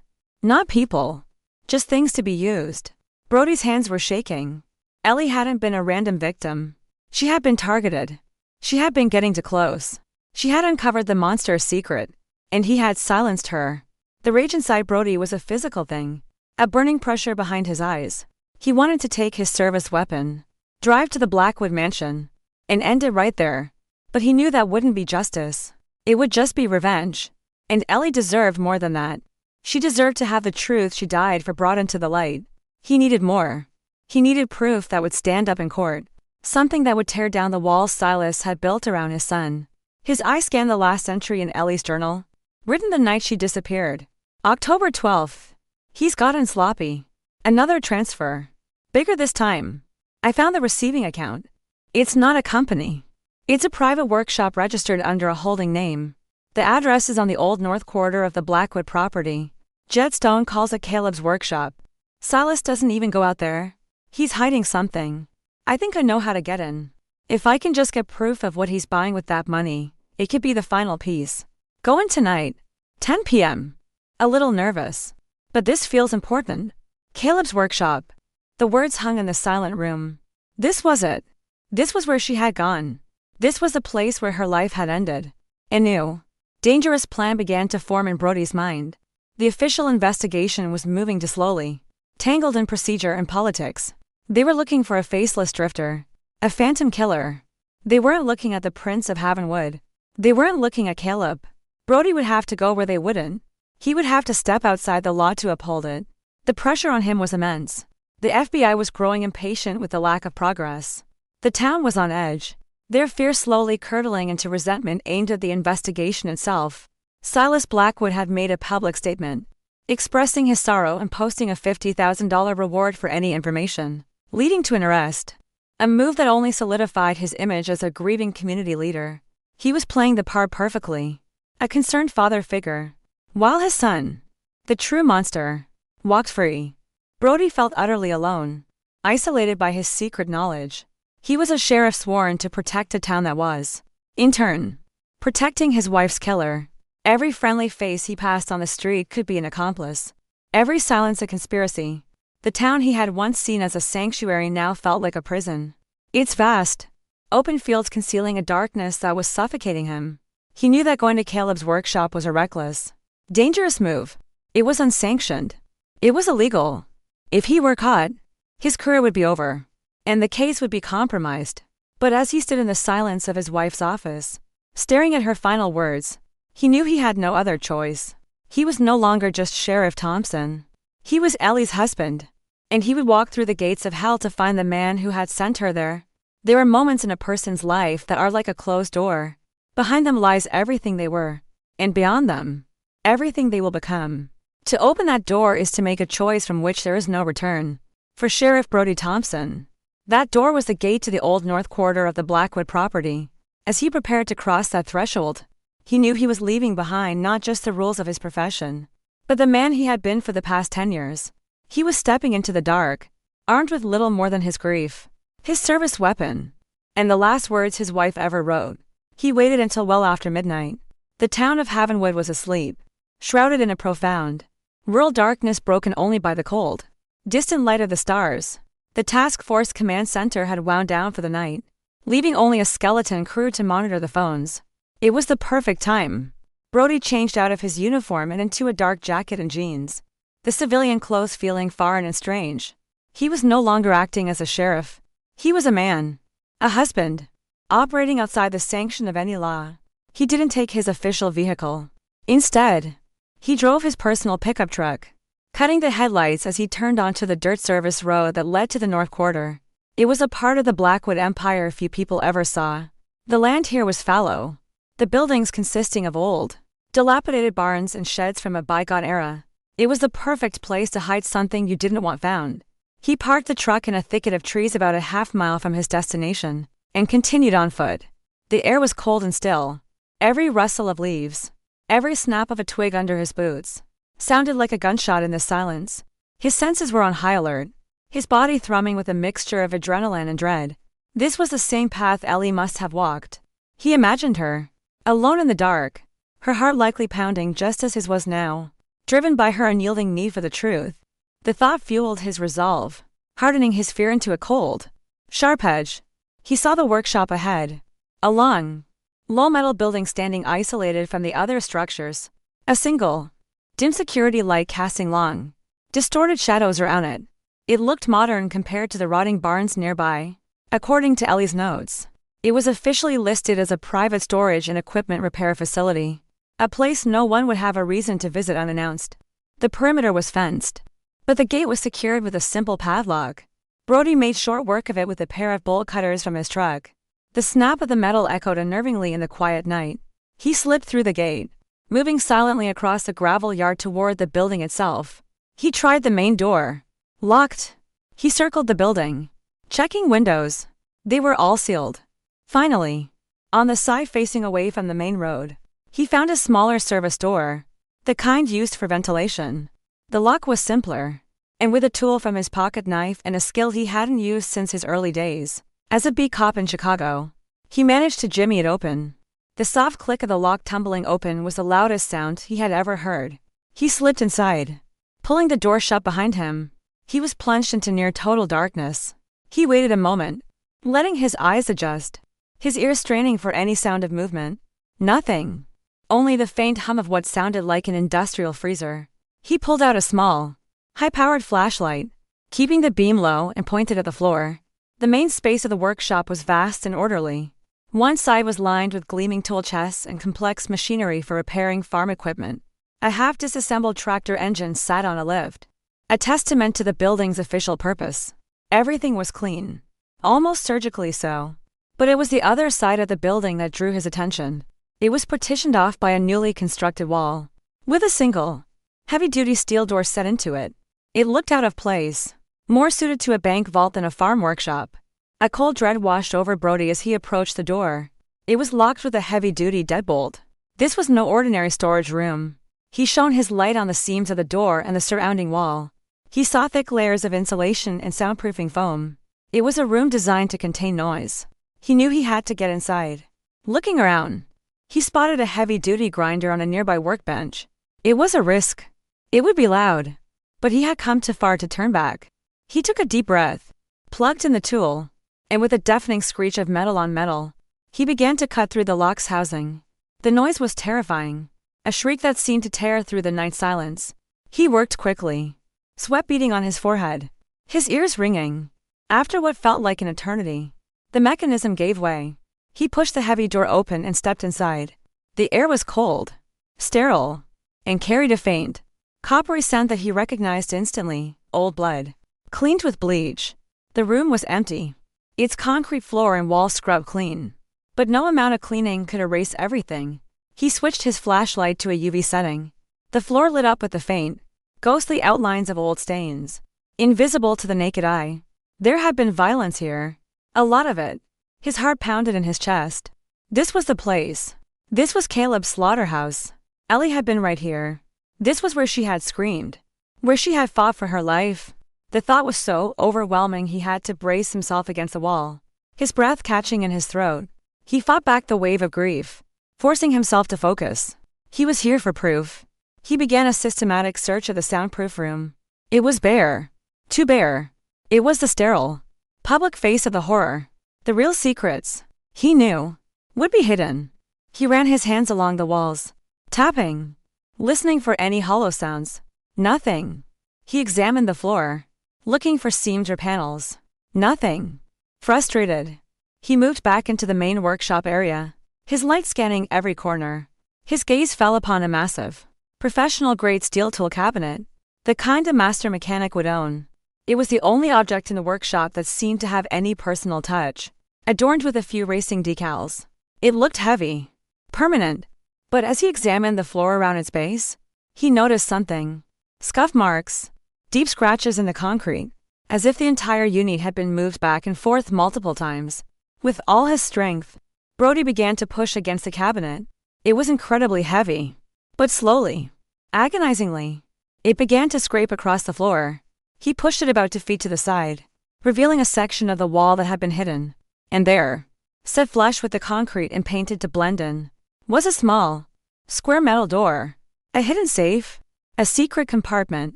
Not people. Just things to be used. Brody's hands were shaking. Ellie hadn't been a random victim. She had been targeted. She had been getting too close. She had uncovered the monster's secret, and he had silenced her. The rage inside Brody was a physical thing, a burning pressure behind his eyes. He wanted to take his service weapon, drive to the Blackwood mansion, and end it right there. But he knew that wouldn't be justice. It would just be revenge. And Ellie deserved more than that. She deserved to have the truth she died for brought into the light. He needed more. He needed proof that would stand up in court. Something that would tear down the walls Silas had built around his son. His eye scanned the last entry in Ellie's journal, written the night she disappeared. October 12th. He's gotten sloppy. Another transfer. Bigger this time. I found the receiving account. It's not a company. It's a private workshop registered under a holding name. The address is on the old north quarter of the Blackwood property. Jed Stone calls it Caleb's workshop. Silas doesn't even go out there. He's hiding something. I think I know how to get in. If I can just get proof of what he's buying with that money, it could be the final piece. Go in tonight. 10 p.m. A little nervous. But this feels important. Caleb's workshop. The words hung in the silent room. This was it. This was where she had gone. This was the place where her life had ended. A new, dangerous plan began to form in Brody's mind. The official investigation was moving too slowly, tangled in procedure and politics. They were looking for a faceless drifter, a phantom killer. They weren't looking at the Prince of Havenwood. They weren't looking at Caleb. Brody would have to go where they wouldn't. He would have to step outside the law to uphold it. The pressure on him was immense. The FBI was growing impatient with the lack of progress. The town was on edge, their fear slowly curdling into resentment aimed at the investigation itself. Silas Blackwood had made a public statement, expressing his sorrow and posting a $50,000 reward for any information, leading to an arrest. A move that only solidified his image as a grieving community leader. He was playing the part perfectly. A concerned father figure. While his son, the true monster, walked free, Brody felt utterly alone, isolated by his secret knowledge. He was a sheriff sworn to protect a town that was, in turn, protecting his wife's killer. Every friendly face he passed on the street could be an accomplice. Every silence a conspiracy. The town he had once seen as a sanctuary now felt like a prison. Its vast, open fields concealing a darkness that was suffocating him. He knew that going to Caleb's workshop was a reckless, dangerous move. It was unsanctioned. It was illegal. If he were caught, his career would be over, and the case would be compromised. But as he stood in the silence of his wife's office, staring at her final words, he knew he had no other choice. He was no longer just Sheriff Thompson. He was Ellie's husband, and he would walk through the gates of hell to find the man who had sent her there. There are moments in a person's life that are like a closed door. Behind them lies everything they were, and beyond them, everything they will become. To open that door is to make a choice from which there is no return. For Sheriff Brody Thompson, that door was the gate to the old north quarter of the Blackwood property. As he prepared to cross that threshold, he knew he was leaving behind not just the rules of his profession, but the man he had been for the past 10 years. He was stepping into the dark, armed with little more than his grief, his service weapon, and the last words his wife ever wrote. He waited until well after midnight. The town of Havenwood was asleep, shrouded in a profound, rural darkness broken only by the cold, distant light of the stars. The task force command center had wound down for the night, leaving only a skeleton crew to monitor the phones. It was the perfect time. Brody changed out of his uniform and into a dark jacket and jeans, the civilian clothes feeling foreign and strange. He was no longer acting as a sheriff. He was a man, a husband, operating outside the sanction of any law. He didn't take his official vehicle. Instead, he drove his personal pickup truck, cutting the headlights as he turned onto the dirt service road that led to the north quarter. It was a part of the Blackwood Empire few people ever saw. The land here was fallow, the buildings consisting of old, dilapidated barns and sheds from a bygone era. It was the perfect place to hide something you didn't want found. He parked the truck in a thicket of trees about a half-mile from his destination, and continued on foot. The air was cold and still. Every rustle of leaves, every snap of a twig under his boots, sounded like a gunshot in the silence. His senses were on high alert, his body thrumming with a mixture of adrenaline and dread. This was the same path Ellie must have walked. He imagined her, alone in the dark, her heart likely pounding just as his was now. Driven by her unyielding need for the truth, the thought fueled his resolve, hardening his fear into a cold, sharp edge. He saw the workshop ahead. A long, low metal building standing isolated from the other structures. A single, dim security light casting long, distorted shadows around it. It looked modern compared to the rotting barns nearby. According to Ellie's notes, it was officially listed as a private storage and equipment repair facility, a place no one would have a reason to visit unannounced. The perimeter was fenced, but the gate was secured with a simple padlock. Brody made short work of it with a pair of bolt cutters from his truck. The snap of the metal echoed unnervingly in the quiet night. He slipped through the gate, moving silently across the gravel yard toward the building itself. He tried the main door. Locked. He circled the building, checking windows. They were all sealed. Finally, on the side facing away from the main road, he found a smaller service door, the kind used for ventilation. The lock was simpler, and with a tool from his pocket knife and a skill he hadn't used since his early days as a beat cop in Chicago, he managed to jimmy it open. The soft click of the lock tumbling open was the loudest sound he had ever heard. He slipped inside, pulling the door shut behind him. He was plunged into near total darkness. He waited a moment, letting his eyes adjust, his ears straining for any sound of movement. Nothing. Only the faint hum of what sounded like an industrial freezer. He pulled out a small, high-powered flashlight, keeping the beam low, and pointed at the floor. The main space of the workshop was vast and orderly. One side was lined with gleaming tool chests and complex machinery for repairing farm equipment. A half-disassembled tractor engine sat on a lift, a testament to the building's official purpose. Everything was clean, almost surgically so. But it was the other side of the building that drew his attention. It was partitioned off by a newly constructed wall, with a single, heavy-duty steel door set into it. It looked out of place, more suited to a bank vault than a farm workshop. A cold dread washed over Brody as he approached the door. It was locked with a heavy-duty deadbolt. This was no ordinary storage room. He shone his light on the seams of the door and the surrounding wall. He saw thick layers of insulation and soundproofing foam. It was a room designed to contain noise. He knew he had to get inside. Looking around, he spotted a heavy-duty grinder on a nearby workbench. It was a risk. It would be loud, but he had come too far to turn back. He took a deep breath, plugged in the tool, and with a deafening screech of metal on metal, he began to cut through the lock's housing. The noise was terrifying, a shriek that seemed to tear through the night silence. He worked quickly, sweat beading on his forehead, his ears ringing. After what felt like an eternity, the mechanism gave way. He pushed the heavy door open and stepped inside. The air was cold, sterile, and carried a faint, coppery scent that he recognized instantly: old blood, cleaned with bleach. The room was empty, its concrete floor and walls scrubbed clean. But no amount of cleaning could erase everything. He switched his flashlight to a UV setting. The floor lit up with the faint, ghostly outlines of old stains, invisible to the naked eye. There had been violence here, a lot of it. His heart pounded in his chest. This was the place. This was Caleb's slaughterhouse. Ellie had been right here. This was where she had screamed, where she had fought for her life. The thought was so overwhelming he had to brace himself against the wall, his breath catching in his throat. He fought back the wave of grief, forcing himself to focus. He was here for proof. He began a systematic search of the soundproof room. It was bare. Too bare. It was the sterile, public face of the horror. The real secrets, he knew, would be hidden. He ran his hands along the walls, tapping, listening for any hollow sounds. Nothing. He examined the floor, looking for seams or panels. Nothing. Frustrated, he moved back into the main workshop area, his light scanning every corner. His gaze fell upon a massive, professional-grade steel tool cabinet, the kind a master mechanic would own. It was the only object in the workshop that seemed to have any personal touch, adorned with a few racing decals. It looked heavy, permanent, but as he examined the floor around its base, he noticed something. Scuff marks, deep scratches in the concrete, as if the entire unit had been moved back and forth multiple times. With all his strength, Brody began to push against the cabinet. It was incredibly heavy, but slowly, agonizingly, it began to scrape across the floor. He pushed it about 2 feet to the side, revealing a section of the wall that had been hidden. And there, set flush with the concrete and painted to blend in, was a small, square metal door. A hidden safe. A secret compartment.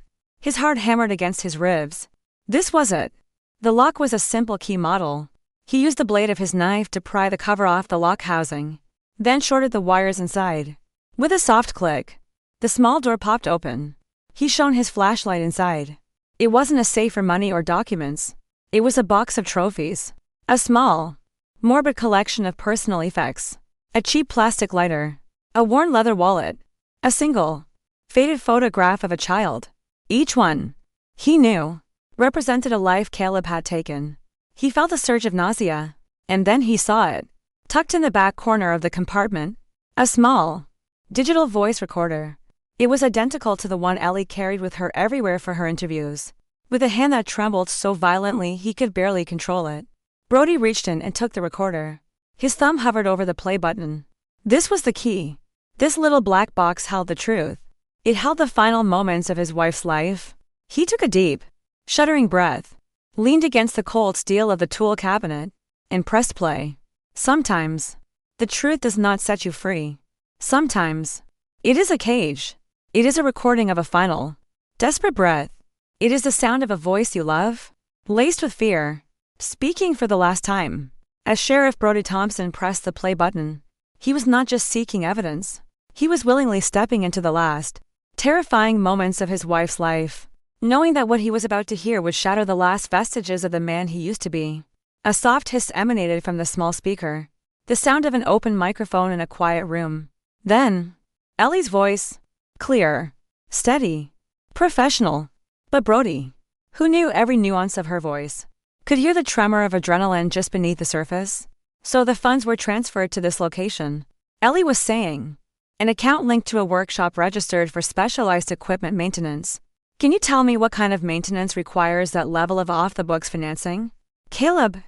His heart hammered against his ribs. This was it. The lock was a simple key model. He used the blade of his knife to pry the cover off the lock housing, then shorted the wires inside. With a soft click, the small door popped open. He shone his flashlight inside. It wasn't a safe for money or documents. It was a box of trophies. A small, morbid collection of personal effects. A cheap plastic lighter. A worn leather wallet. A single, faded photograph of a child. Each one, he knew, represented a life Caleb had taken. He felt a surge of nausea, and then he saw it. Tucked in the back corner of the compartment, a small, digital voice recorder. It was identical to the one Ellie carried with her everywhere for her interviews. With a hand that trembled so violently he could barely control it, Brody reached in and took the recorder. His thumb hovered over the play button. This was the key. This little black box held the truth. It held the final moments of his wife's life. He took a deep, shuddering breath, leaned against the cold steel of the tool cabinet, and pressed play. Sometimes, the truth does not set you free. Sometimes, it is a cage. It is a recording of a final, desperate breath. It is the sound of a voice you love, laced with fear, speaking for the last time. As Sheriff Brody Thompson pressed the play button, he was not just seeking evidence. He was willingly stepping into the last, terrifying moments of his wife's life, knowing that what he was about to hear would shatter the last vestiges of the man he used to be. A soft hiss emanated from the small speaker, the sound of an open microphone in a quiet room. Then, Ellie's voice, clear, steady, professional. But Brody, who knew every nuance of her voice, could hear the tremor of adrenaline just beneath the surface. So the funds were transferred to this location, Ellie was saying. An account linked to a workshop registered for specialized equipment maintenance. Can you tell me what kind of maintenance requires that level of off-the-books financing? Caleb.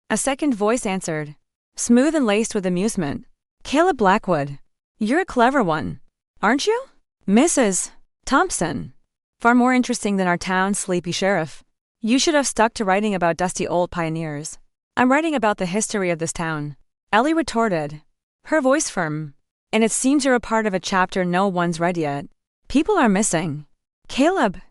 A second voice answered, smooth and laced with amusement. Caleb Blackwood. You're a clever one, aren't you? Mrs. Thompson. Far more interesting than our town's sleepy sheriff. You should have stuck to writing about dusty old pioneers. I'm writing about the history of this town, Ellie retorted, her voice firm. And it seems you're a part of a chapter no one's read yet. People are missing. Caleb.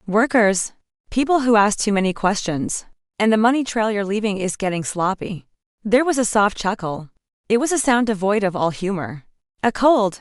Workers. People who ask too many questions. And the money trail you're leaving is getting sloppy. There was a soft chuckle. It was a sound devoid of all humor. A cold,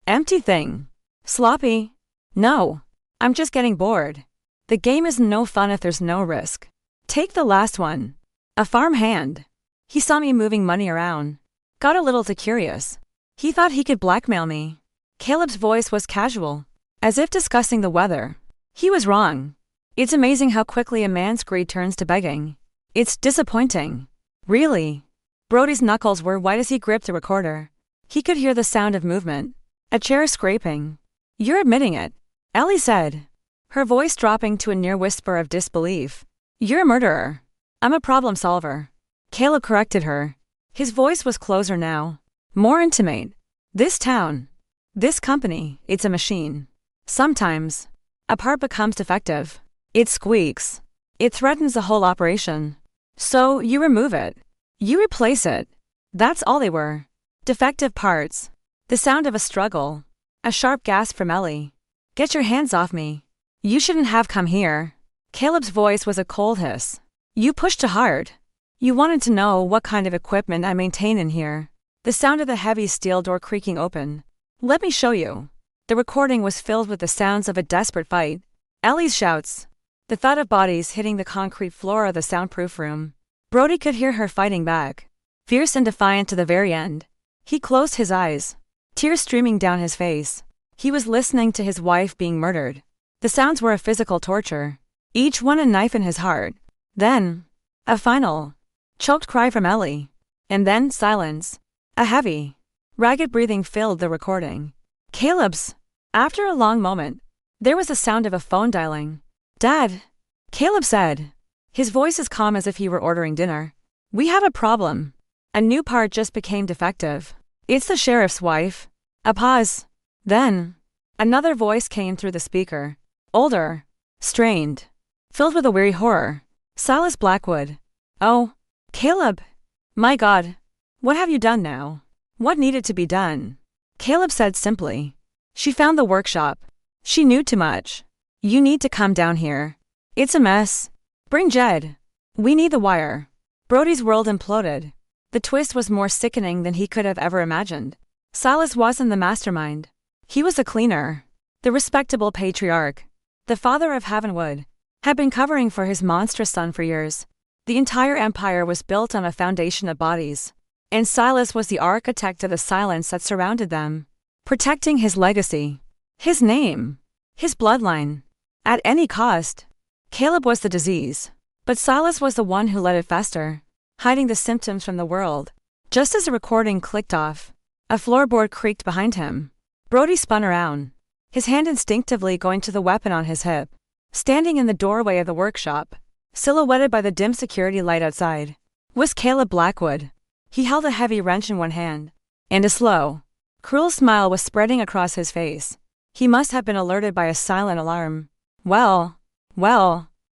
empty thing. Sloppy? No. I'm just getting bored. The game is no fun if there's no risk. Take the last one. A farm hand. He saw me moving money around. Got a little too curious. He thought he could blackmail me. Caleb's voice was casual, as if discussing the weather. He was wrong. It's amazing how quickly a man's greed turns to begging. It's disappointing. Really? Brody's knuckles were white as he gripped the recorder. He could hear the sound of movement. A chair scraping. You're admitting it, Ellie said, her voice dropping to a near whisper of disbelief. You're a murderer. I'm a problem solver. Caleb corrected her. His voice was closer now, more intimate. This town, this company, it's a machine. Sometimes, a part becomes defective. It squeaks. It threatens the whole operation. So you remove it. You replace it. That's all they were. Defective parts. The sound of a struggle. A sharp gasp from Ellie. Get your hands off me. You shouldn't have come here. Caleb's voice was a cold hiss. You pushed too hard. You wanted to know what kind of equipment I maintain in here. The sound of the heavy steel door creaking open. Let me show you. The recording was filled with the sounds of a desperate fight. Ellie's shouts. The thud of bodies hitting the concrete floor of the soundproof room. Brody could hear her fighting back, fierce and defiant to the very end. He closed his eyes, tears streaming down his face. He was listening to his wife being murdered. The sounds were a physical torture, each one a knife in his heart. Then, a final, choked cry from Ellie. And then silence. A heavy, ragged breathing filled the recording. Caleb's. After a long moment, there was the sound of a phone dialing. Dad, Caleb said, his voice as calm as if he were ordering dinner. We have a problem. A new part just became defective. It's the sheriff's wife. A pause. Then, another voice came through the speaker. Older, strained, filled with a weary horror. Silas Blackwood. Oh, Caleb. My God. What have you done now? What needed to be done? Caleb said simply. She found the workshop. She knew too much. You need to come down here. It's a mess. Bring Jed. We need the wire. Brody's world imploded. The twist was more sickening than he could have ever imagined. Silas wasn't the mastermind. He was the cleaner. The respectable patriarch. The father of Heavenwood. Had been covering for his monstrous son for years. The entire empire was built on a foundation of bodies. And Silas was the architect of the silence that surrounded them. Protecting his legacy. His name. His bloodline. At any cost. Caleb was the disease. But Silas was the one who let it fester, hiding the symptoms from the world. Just as the recording clicked off, a floorboard creaked behind him. Brody spun around, his hand instinctively going to the weapon on his hip. Standing in the doorway of the workshop, silhouetted by the dim security light outside, was Caleb Blackwood. He held a heavy wrench in one hand, and a slow, cruel smile was spreading across his face. He must have been alerted by a silent alarm. Well,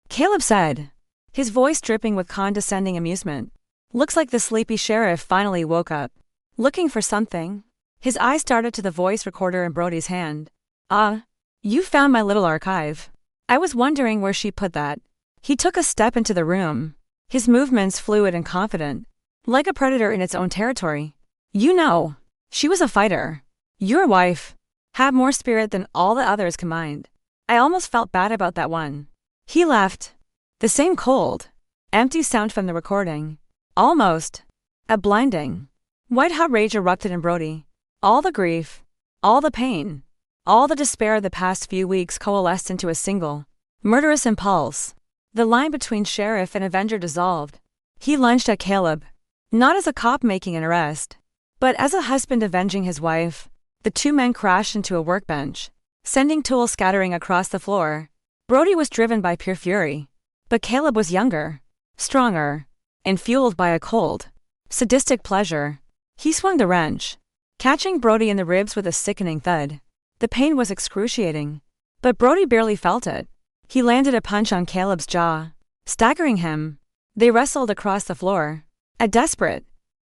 Caleb said, his voice dripping with condescending amusement. Looks like the sleepy sheriff finally woke up. Looking for something? His eyes darted to the voice recorder in Brody's hand. You found my little archive. I was wondering where she put that. He took a step into the room, his movements fluid and confident, like a predator in its own territory. You know, she was a fighter. Your wife had more spirit than all the others combined. I almost felt bad about that one. He laughed. The same cold, empty sound from the recording. Almost. A blinding, white-hot rage erupted in Brody. All the grief, all the pain, all the despair of the past few weeks coalesced into a single, murderous impulse. The line between sheriff and avenger dissolved. He lunged at Caleb, not as a cop making an arrest, but as a husband avenging his wife. The two men crashed into a workbench, sending tools scattering across the floor. Brody was driven by pure fury. But Caleb was younger, stronger, and fueled by a cold, sadistic pleasure. He swung the wrench, catching Brody in the ribs with a sickening thud. The pain was excruciating, but Brody barely felt it. He landed a punch on Caleb's jaw, staggering him. They wrestled across the floor. A desperate,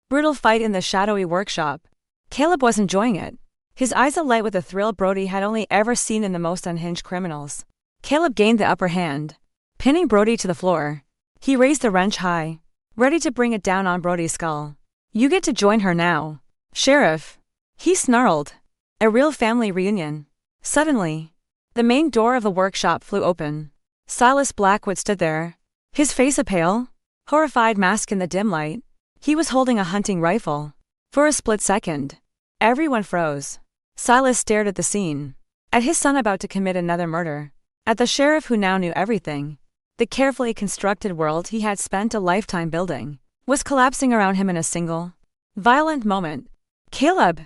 brutal fight in the shadowy workshop. Caleb was enjoying it, his eyes alight with a thrill Brody had only ever seen in the most unhinged criminals. Caleb gained the upper hand, pinning Brody to the floor. He raised the wrench high, ready to bring it down on Brody's skull. You get to join her now, Sheriff. He snarled. A real family reunion. Suddenly, the main door of the workshop flew open. Silas Blackwood stood there, his face a pale, horrified mask in the dim light. He was holding a hunting rifle. For a split second, everyone froze. Silas stared at the scene, at his son about to commit another murder, at the sheriff who now knew everything. The carefully constructed world he had spent a lifetime building was collapsing around him in a single, violent moment. Caleb!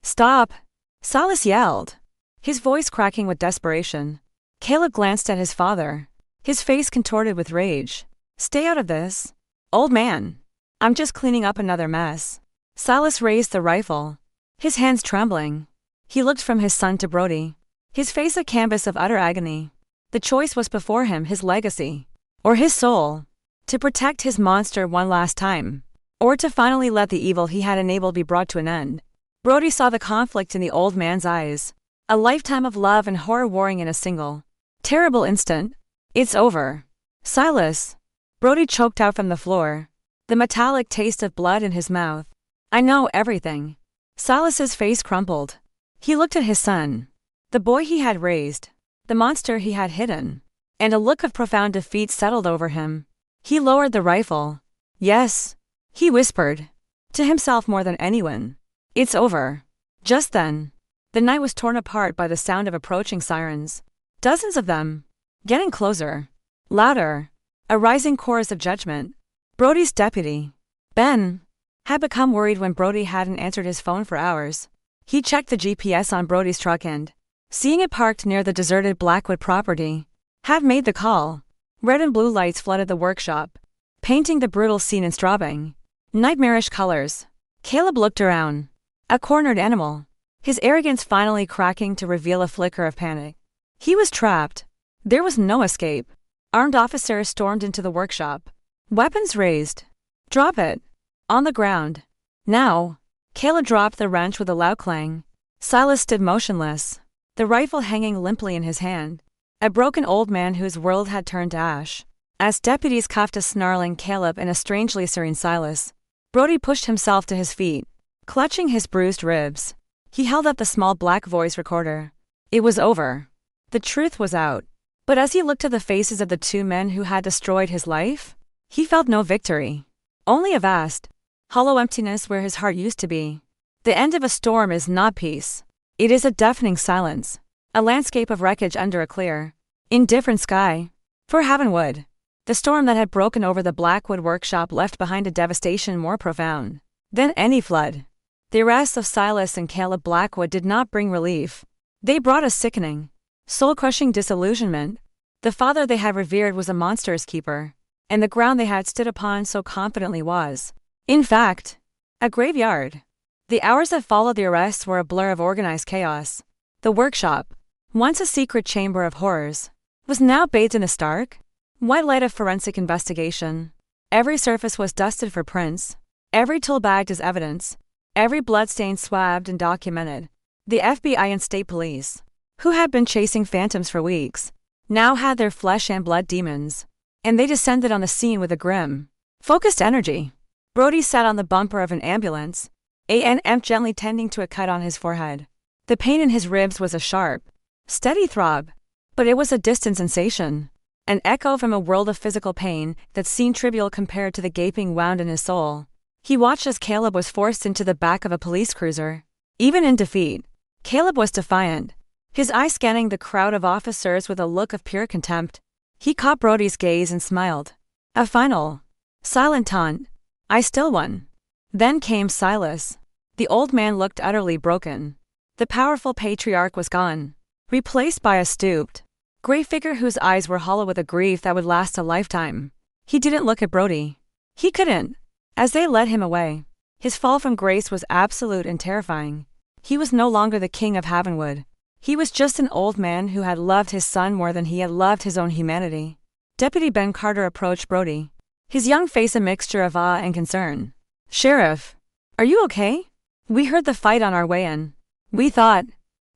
Stop! Silas yelled, his voice cracking with desperation. Caleb glanced at his father, his face contorted with rage. Stay out of this, old man. I'm just cleaning up another mess. Silas raised the rifle, his hands trembling. He looked from his son to Brody, his face a canvas of utter agony. The choice was before him: his legacy, or his soul. To protect his monster one last time, or to finally let the evil he had enabled be brought to an end. Brody saw the conflict in the old man's eyes, a lifetime of love and horror warring in a single, terrible instant. It's over. Silas. Brody choked out from the floor, the metallic taste of blood in his mouth. I know everything. Silas's face crumpled. He looked at his son, the boy he had raised, the monster he had hidden, and a look of profound defeat settled over him. He lowered the rifle. Yes, he whispered, to himself more than anyone. It's over. Just then, the night was torn apart by the sound of approaching sirens. Dozens of them, getting closer, louder, a rising chorus of judgment. Brody's deputy, Ben, had become worried when Brody hadn't answered his phone for hours. He checked the GPS on Brody's truck and, seeing it parked near the deserted Blackwood property, had made the call. Red and blue lights flooded the workshop, painting the brutal scene in strobing, nightmarish colors. Caleb looked around, a cornered animal, his arrogance finally cracking to reveal a flicker of panic. He was trapped. There was no escape. Armed officers stormed into the workshop, weapons raised. Drop it. On the ground. Now. Caleb dropped the wrench with a loud clang. Silas stood motionless, the rifle hanging limply in his hand. A broken old man whose world had turned to ash. As deputies cuffed a snarling Caleb and a strangely serene Silas, Brody pushed himself to his feet, clutching his bruised ribs. He held up the small black voice recorder. It was over. The truth was out. But as he looked at the faces of the two men who had destroyed his life, he felt no victory. Only a vast, hollow emptiness where his heart used to be. The end of a storm is not peace. It is a deafening silence. A landscape of wreckage under a clear, indifferent sky. For Havenwood, the storm that had broken over the Blackwood workshop left behind a devastation more profound than any flood. The arrests of Silas and Caleb Blackwood did not bring relief. They brought a sickening, soul-crushing disillusionment. The father they had revered was a monstrous keeper, and the ground they had stood upon so confidently was, in fact, a graveyard. The hours that followed the arrests were a blur of organized chaos. The workshop, once a secret chamber of horrors, was now bathed in the stark, white light of forensic investigation. Every surface was dusted for prints, every tool bagged as evidence, every bloodstain swabbed and documented. The FBI and state police, who had been chasing phantoms for weeks, now had their flesh and blood demons, and they descended on the scene with a grim, focused energy. Brody sat on the bumper of an ambulance, A&M gently tending to a cut on his forehead. The pain in his ribs was a sharp, steady throb, but it was a distant sensation, an echo from a world of physical pain that seemed trivial compared to the gaping wound in his soul. He watched as Caleb was forced into the back of a police cruiser. Even in defeat, Caleb was defiant, his eyes scanning the crowd of officers with a look of pure contempt. He caught Brody's gaze and smiled. A final, silent taunt. I still won. Then came Silas. The old man looked utterly broken. The powerful patriarch was gone, replaced by a stooped, gray figure whose eyes were hollow with a grief that would last a lifetime. He didn't look at Brody. He couldn't. As they led him away, his fall from grace was absolute and terrifying. He was no longer the king of Havenwood. He was just an old man who had loved his son more than he had loved his own humanity. Deputy Ben Carter approached Brody, his young face a mixture of awe and concern. Sheriff, are you okay? We heard the fight on our way in. We thought.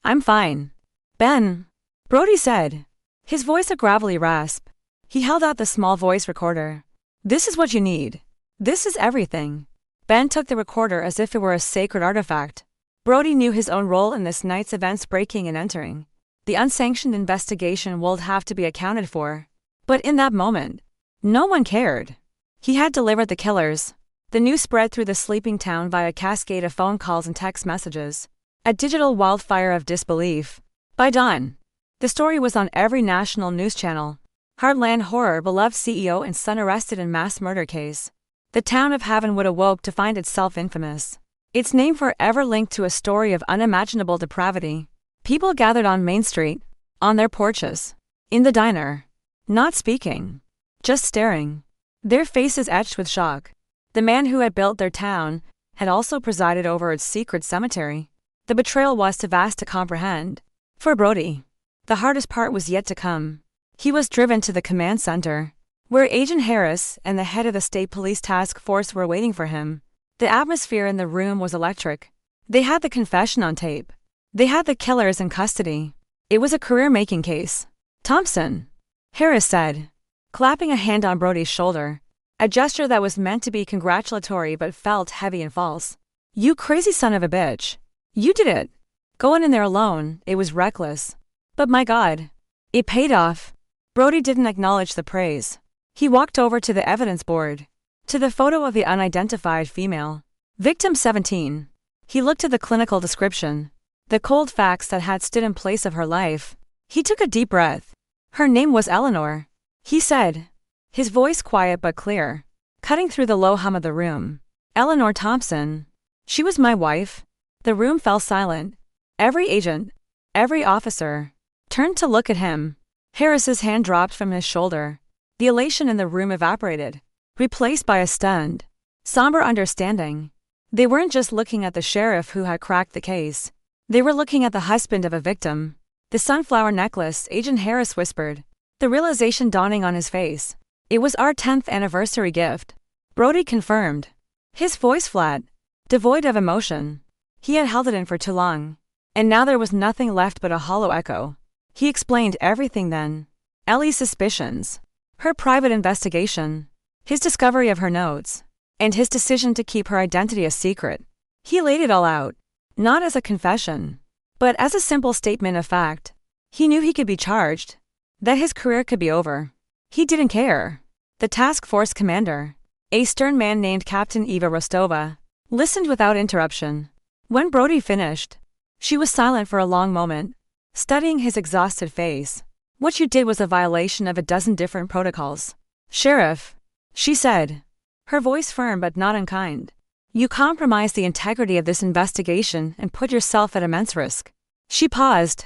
I'm fine. Ben, Brody said, his voice a gravelly rasp. He held out the small voice recorder. This is what you need. This is everything. Ben took the recorder as if it were a sacred artifact. Brody knew his own role in this night's events breaking and entering. The unsanctioned investigation would have to be accounted for. But in that moment, no one cared. He had delivered the killers. The news spread through the sleeping town via a cascade of phone calls and text messages. A digital wildfire of disbelief. By dawn, the story was on every national news channel. Heartland horror, beloved CEO and son arrested in mass murder case. The town of Havenwood awoke to find itself infamous. Its name forever linked to a story of unimaginable depravity. People gathered on Main Street, on their porches, in the diner, not speaking, just staring, their faces etched with shock. The man who had built their town had also presided over its secret cemetery. The betrayal was too vast to comprehend. For Brody, the hardest part was yet to come. He was driven to the command center, where Agent Harris and the head of the state police task force were waiting for him. The atmosphere in the room was electric. They had the confession on tape. They had the killers in custody. It was a career-making case. Thompson, Harris said, clapping a hand on Brody's shoulder, a gesture that was meant to be congratulatory but felt heavy and false. You crazy son of a bitch. You did it. Going in there alone, it was reckless. But my God, it paid off. Brody didn't acknowledge the praise. He walked over to the evidence board, to the photo of the unidentified female. Victim 17. He looked at the clinical description, the cold facts that had stood in place of her life. He took a deep breath. Her name was Eleanor, he said, his voice quiet but clear, cutting through the low hum of the room. Eleanor Thompson. She was my wife. The room fell silent. Every agent, every officer, turned to look at him. Harris's hand dropped from his shoulder. The elation in the room evaporated, replaced by a stunned, somber understanding. They weren't just looking at the sheriff who had cracked the case. They were looking at the husband of a victim. The sunflower necklace, Agent Harris whispered, the realization dawning on his face. It was our 10th anniversary gift. Brody confirmed, his voice flat, devoid of emotion. He had held it in for too long. And now there was nothing left but a hollow echo. He explained everything then. Ellie's suspicions, her private investigation, his discovery of her notes, and his decision to keep her identity a secret. He laid it all out, not as a confession, but as a simple statement of fact. He knew he could be charged, that his career could be over. He didn't care. The task force commander, a stern man named Captain Eva Rostova, listened without interruption. When Brody finished, she was silent for a long moment, studying his exhausted face. What you did was a violation of a dozen different protocols. Sheriff, she said, her voice firm but not unkind. You compromised the integrity of this investigation and put yourself at immense risk. She paused,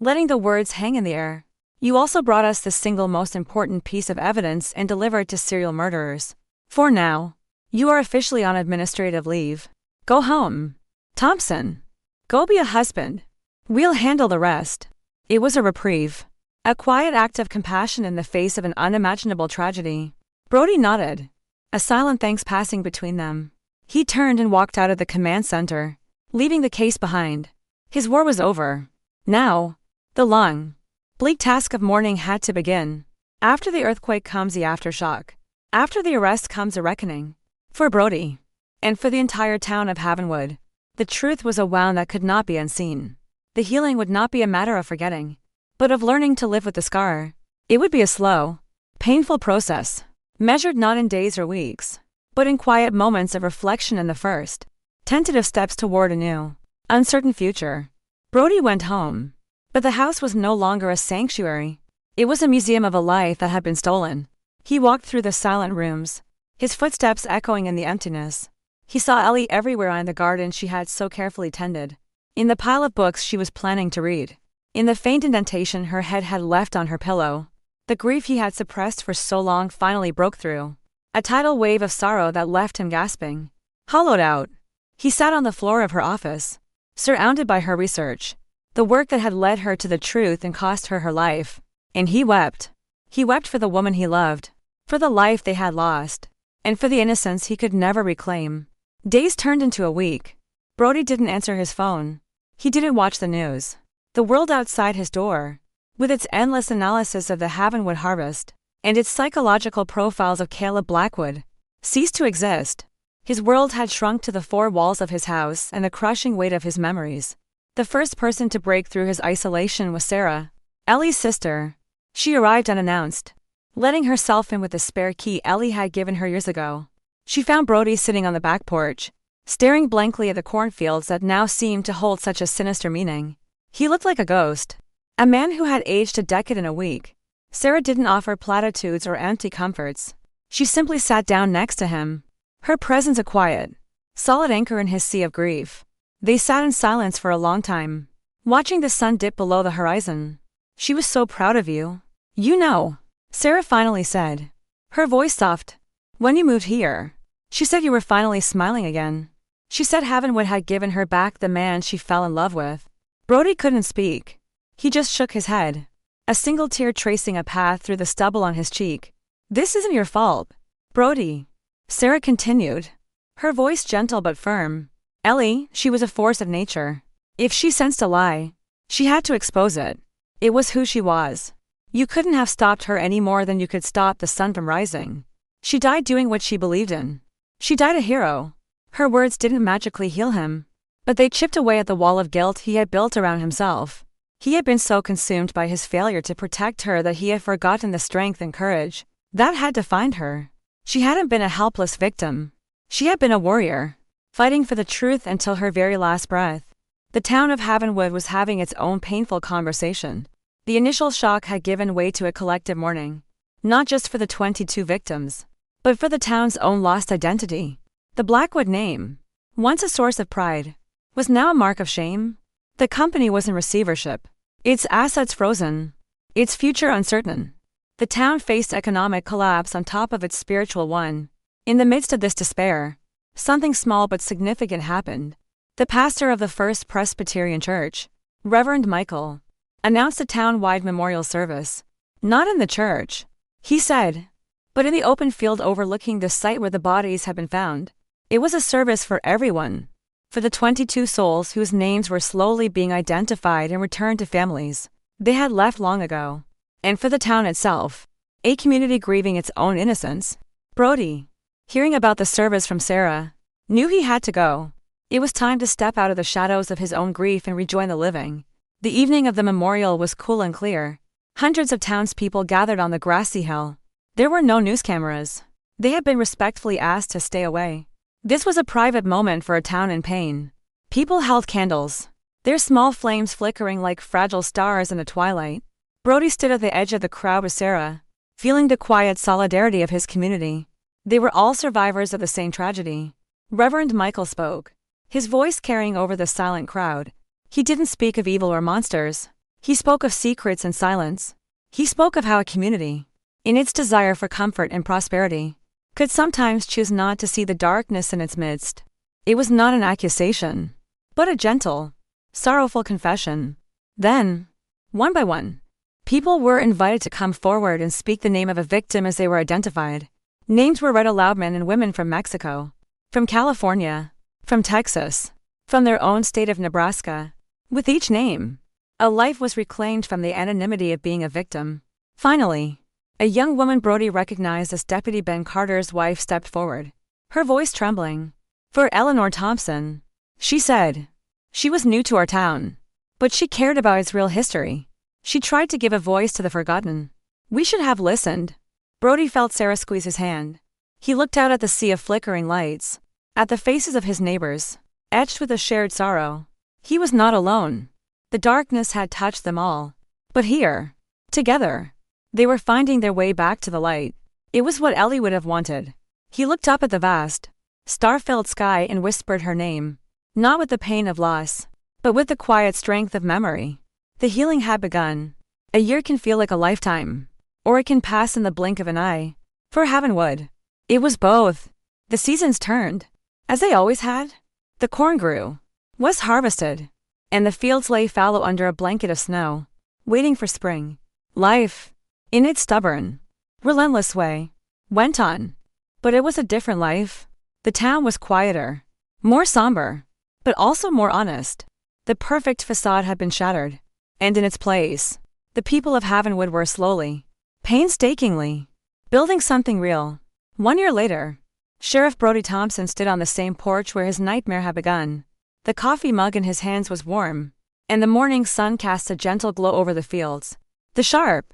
letting the words hang in the air. You also brought us the single most important piece of evidence and delivered to serial murderers. For now, you are officially on administrative leave. Go home. Thompson, go be a husband. We'll handle the rest. It was a reprieve. A quiet act of compassion in the face of an unimaginable tragedy. Brody nodded, a silent thanks passing between them. He turned and walked out of the command center, leaving the case behind. His war was over. Now, the long, bleak task of mourning had to begin. After the earthquake comes the aftershock. After the arrest comes a reckoning. For Brody, and for the entire town of Havenwood, the truth was a wound that could not be unseen. The healing would not be a matter of forgetting, but of learning to live with the scar. It would be a slow, painful process, measured not in days or weeks, but in quiet moments of reflection and the first, tentative steps toward a new, uncertain future. Brody went home. But the house was no longer a sanctuary. It was a museum of a life that had been stolen. He walked through the silent rooms, his footsteps echoing in the emptiness. He saw Ellie everywhere in the garden she had so carefully tended, in the pile of books she was planning to read, in the faint indentation her head had left on her pillow. The grief he had suppressed for so long finally broke through. A tidal wave of sorrow that left him gasping, hollowed out. He sat on the floor of her office, surrounded by her research, the work that had led her to the truth and cost her her life. And he wept. He wept for the woman he loved, for the life they had lost, and for the innocence he could never reclaim. Days turned into a week. Brody didn't answer his phone. He didn't watch the news. The world outside his door, with its endless analysis of the Havenwood harvest, and its psychological profiles of Caleb Blackwood, ceased to exist. His world had shrunk to the four walls of his house and the crushing weight of his memories. The first person to break through his isolation was Sarah, Ellie's sister. She arrived unannounced, letting herself in with the spare key Ellie had given her years ago. She found Brody sitting on the back porch, staring blankly at the cornfields that now seemed to hold such a sinister meaning. He looked like a ghost, a man who had aged a decade in a week. Sarah didn't offer platitudes or empty comforts. She simply sat down next to him, her presence a quiet, solid anchor in his sea of grief. They sat in silence for a long time, watching the sun dip below the horizon. She was so proud of you. You know, Sarah finally said, her voice soft. When you moved here, she said you were finally smiling again. She said Havenwood had given her back the man she fell in love with. Brody couldn't speak. He just shook his head, a single tear tracing a path through the stubble on his cheek. This isn't your fault, Brody, Sarah continued, her voice gentle but firm. Ellie, she was a force of nature. If she sensed a lie, she had to expose it. It was who she was. You couldn't have stopped her any more than you could stop the sun from rising. She died doing what she believed in. She died a hero. Her words didn't magically heal him, but they chipped away at the wall of guilt he had built around himself. He had been so consumed by his failure to protect her that he had forgotten the strength and courage that had defined her. She hadn't been a helpless victim. She had been a warrior, fighting for the truth until her very last breath. The town of Havenwood was having its own painful conversation. The initial shock had given way to a collective mourning, not just for the 22 victims, but for the town's own lost identity. The Blackwood name, once a source of pride, was now a mark of shame. The company was in receivership, its assets frozen, its future uncertain. The town faced economic collapse on top of its spiritual one. In the midst of this despair, something small but significant happened. The pastor of the First Presbyterian Church, Reverend Michael, announced a town-wide memorial service. Not in the church, he said, but in the open field overlooking the site where the bodies had been found. It was a service for everyone. For the 22 souls whose names were slowly being identified and returned to families they had left long ago. And for the town itself, a community grieving its own innocence. Brody, hearing about the service from Sarah, knew he had to go. It was time to step out of the shadows of his own grief and rejoin the living. The evening of the memorial was cool and clear. Hundreds of townspeople gathered on the grassy hill. There were no news cameras. They had been respectfully asked to stay away. This was a private moment for a town in pain. People held candles, their small flames flickering like fragile stars in the twilight. Brody stood at the edge of the crowd with Sarah, feeling the quiet solidarity of his community. They were all survivors of the same tragedy. Reverend Michael spoke, his voice carrying over the silent crowd. He didn't speak of evil or monsters. He spoke of secrets and silence. He spoke of how a community, in its desire for comfort and prosperity, could sometimes choose not to see the darkness in its midst. It was not an accusation, but a gentle, sorrowful confession. Then, one by one, people were invited to come forward and speak the name of a victim as they were identified. Names were read aloud: men and women from Mexico, from California, from Texas, from their own state of Nebraska. With each name, a life was reclaimed from the anonymity of being a victim. Finally, a young woman Brody recognized as Deputy Ben Carter's wife stepped forward, her voice trembling. For Eleanor Thompson, she said. She was new to our town, but she cared about its real history. She tried to give a voice to the forgotten. We should have listened. Brody felt Sarah squeeze his hand. He looked out at the sea of flickering lights, at the faces of his neighbors, etched with a shared sorrow. He was not alone. The darkness had touched them all. But here, together, they were finding their way back to the light. It was what Ellie would have wanted. He looked up at the vast, star-filled sky and whispered her name, not with the pain of loss, but with the quiet strength of memory. The healing had begun. A year can feel like a lifetime, or it can pass in the blink of an eye. For heaven would. It was both. The seasons turned, as they always had. The corn grew, was harvested, and the fields lay fallow under a blanket of snow, waiting for spring. Life, in its stubborn, relentless way, went on. But it was a different life. The town was quieter, more somber, but also more honest. The perfect facade had been shattered, and in its place, the people of Havenwood were slowly, painstakingly, building something real. 1 year later, Sheriff Brody Thompson stood on the same porch where his nightmare had begun. The coffee mug in his hands was warm, and the morning sun cast a gentle glow over the fields. The sharp,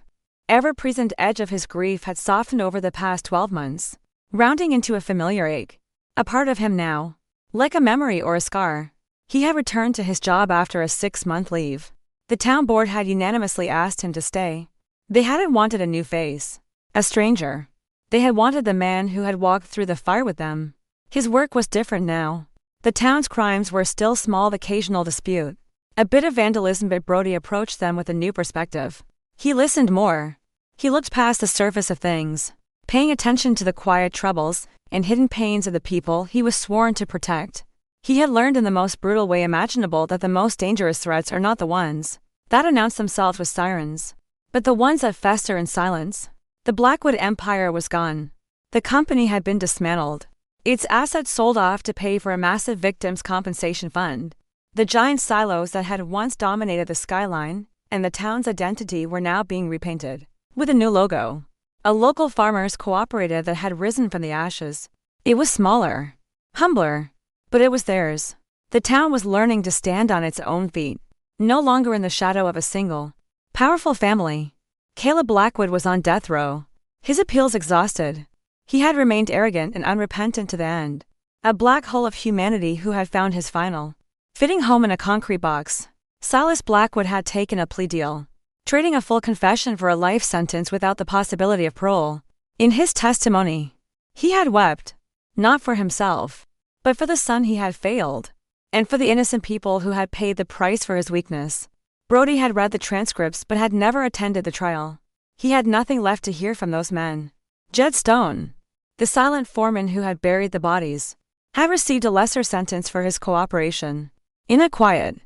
ever-present edge of his grief had softened over the past 12 months, rounding into a familiar ache. A part of him now, like a memory or a scar. He had returned to his job after a 6-month leave. The town board had unanimously asked him to stay. They hadn't wanted a new face, a stranger. They had wanted the man who had walked through the fire with them. His work was different now. The town's crimes were still small, occasional dispute, a bit of vandalism, but Brody approached them with a new perspective. He listened more. He looked past the surface of things, paying attention to the quiet troubles and hidden pains of the people he was sworn to protect. He had learned in the most brutal way imaginable that the most dangerous threats are not the ones that announce themselves with sirens, but the ones that fester in silence. The Blackwood Empire was gone. The company had been dismantled, its assets sold off to pay for a massive victims' compensation fund. The giant silos that had once dominated the skyline and the town's identity were now being repainted with a new logo. A local farmers' cooperative that had risen from the ashes. It was smaller, humbler, but it was theirs. The town was learning to stand on its own feet, no longer in the shadow of a single, powerful family. Caleb Blackwood was on death row, his appeals exhausted. He had remained arrogant and unrepentant to the end, a black hole of humanity who had found his final fitting home in a concrete box. Silas Blackwood had taken a plea deal, trading a full confession for a life sentence without the possibility of parole. In his testimony, he had wept, not for himself, but for the son he had failed, and for the innocent people who had paid the price for his weakness. Brody had read the transcripts but had never attended the trial. He had nothing left to hear from those men. Jed Stone, the silent foreman who had buried the bodies, had received a lesser sentence for his cooperation. In a quiet,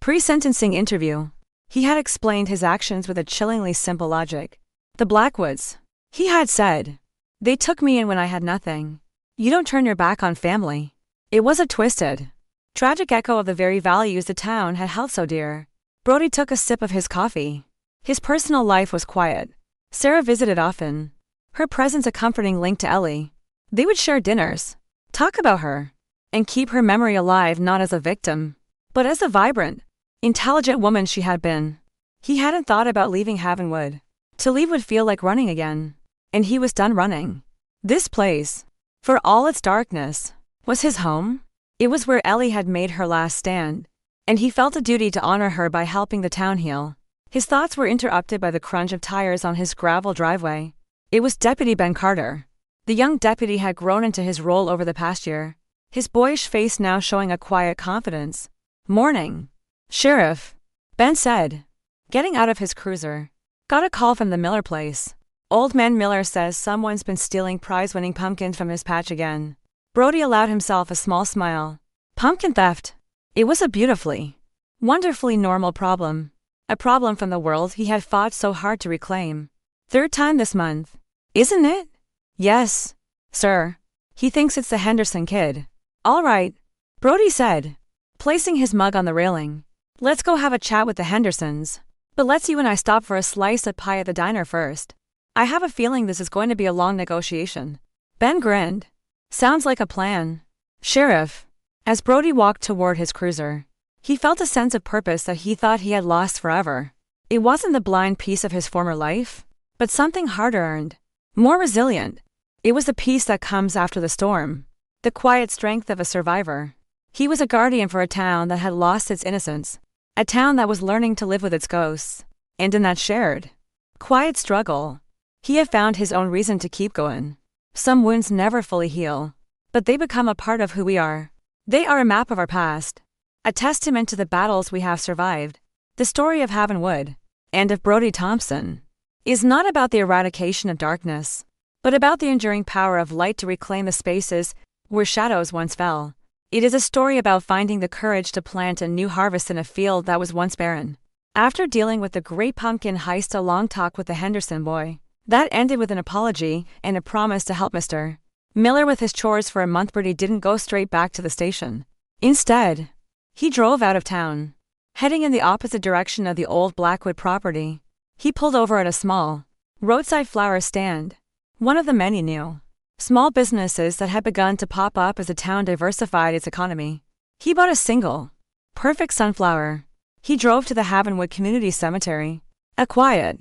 pre-sentencing interview, he had explained his actions with a chillingly simple logic. The Blackwoods, he had said, they took me in when I had nothing. You don't turn your back on family. It was a twisted, Tragic echo of the very values the town had held so dear. Brody took a sip of his coffee. His personal life was quiet. Sarah visited often. Her presence a comforting link to Ellie. They would share dinners, talk about her, and keep her memory alive not as a victim, but as a vibrant, intelligent woman she had been. He hadn't thought about leaving Havenwood. To leave would feel like running again. And he was done running. This place, for all its darkness, was his home. It was where Ellie had made her last stand, and he felt a duty to honor her by helping the town heal. His thoughts were interrupted by the crunch of tires on his gravel driveway. It was Deputy Ben Carter. The young deputy had grown into his role over the past year, his boyish face now showing a quiet confidence. "Morning, Sheriff," Ben said, getting out of his cruiser. "Got a call from the Miller place. Old man Miller says someone's been stealing prize-winning pumpkins from his patch again." Brody allowed himself a small smile. Pumpkin theft. It was a beautifully, wonderfully normal problem. A problem from the world he had fought so hard to reclaim. Third time this month, isn't it? "Yes, sir." He thinks it's the Henderson kid. "All right," Brody said, placing his mug on the railing. "Let's go have a chat with the Hendersons. But let's you and I stop for a slice of pie at the diner first. I have a feeling this is going to be a long negotiation." Ben grinned. "Sounds like a plan, Sheriff." As Brody walked toward his cruiser, he felt a sense of purpose that he thought he had lost forever. It wasn't the blind peace of his former life, but something hard-earned, more resilient. It was the peace that comes after the storm, the quiet strength of a survivor. He was a guardian for a town that had lost its innocence, a town that was learning to live with its ghosts, and in that shared, quiet struggle, he had found his own reason to keep going. Some wounds never fully heal, but they become a part of who we are. They are a map of our past, a testament to the battles we have survived. The story of Havenwood, and of Brody Thompson, is not about the eradication of darkness, but about the enduring power of light to reclaim the spaces where shadows once fell. It is a story about finding the courage to plant a new harvest in a field that was once barren. After dealing with the Great Pumpkin Heist, a long talk with the Henderson boy that ended with an apology and a promise to help Mr. Miller with his chores for a month. Brody didn't go straight back to the station. Instead, he drove out of town, heading in the opposite direction of the old Blackwood property. He pulled over at a small, roadside flower stand, one of the many new, small businesses that had begun to pop up as the town diversified its economy. He bought a single, perfect sunflower. He drove to the Havenwood Community Cemetery, a quiet,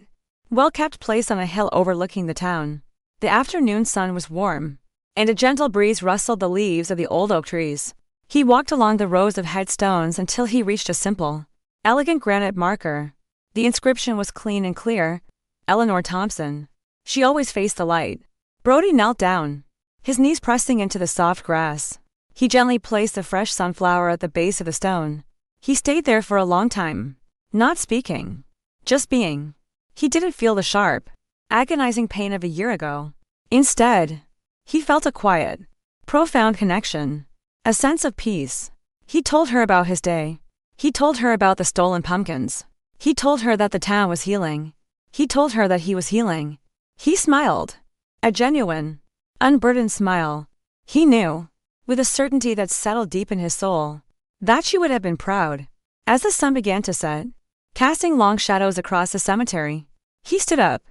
well-kept place on a hill overlooking the town. The afternoon sun was warm, and a gentle breeze rustled the leaves of the old oak trees. He walked along the rows of headstones until he reached a simple, elegant granite marker. The inscription was clean and clear: Eleanor Thompson. She always faced the light. Brody knelt down, his knees pressing into the soft grass. He gently placed a fresh sunflower at the base of the stone. He stayed there for a long time, not speaking, just being. He didn't feel the sharp, agonizing pain of a year ago. Instead, he felt a quiet, profound connection, a sense of peace. He told her about his day. He told her about the stolen pumpkins. He told her that the town was healing. He told her that he was healing. He smiled, a genuine, unburdened smile. He knew, with a certainty that settled deep in his soul, that she would have been proud. As the sun began to set, casting long shadows across the cemetery, he stood up.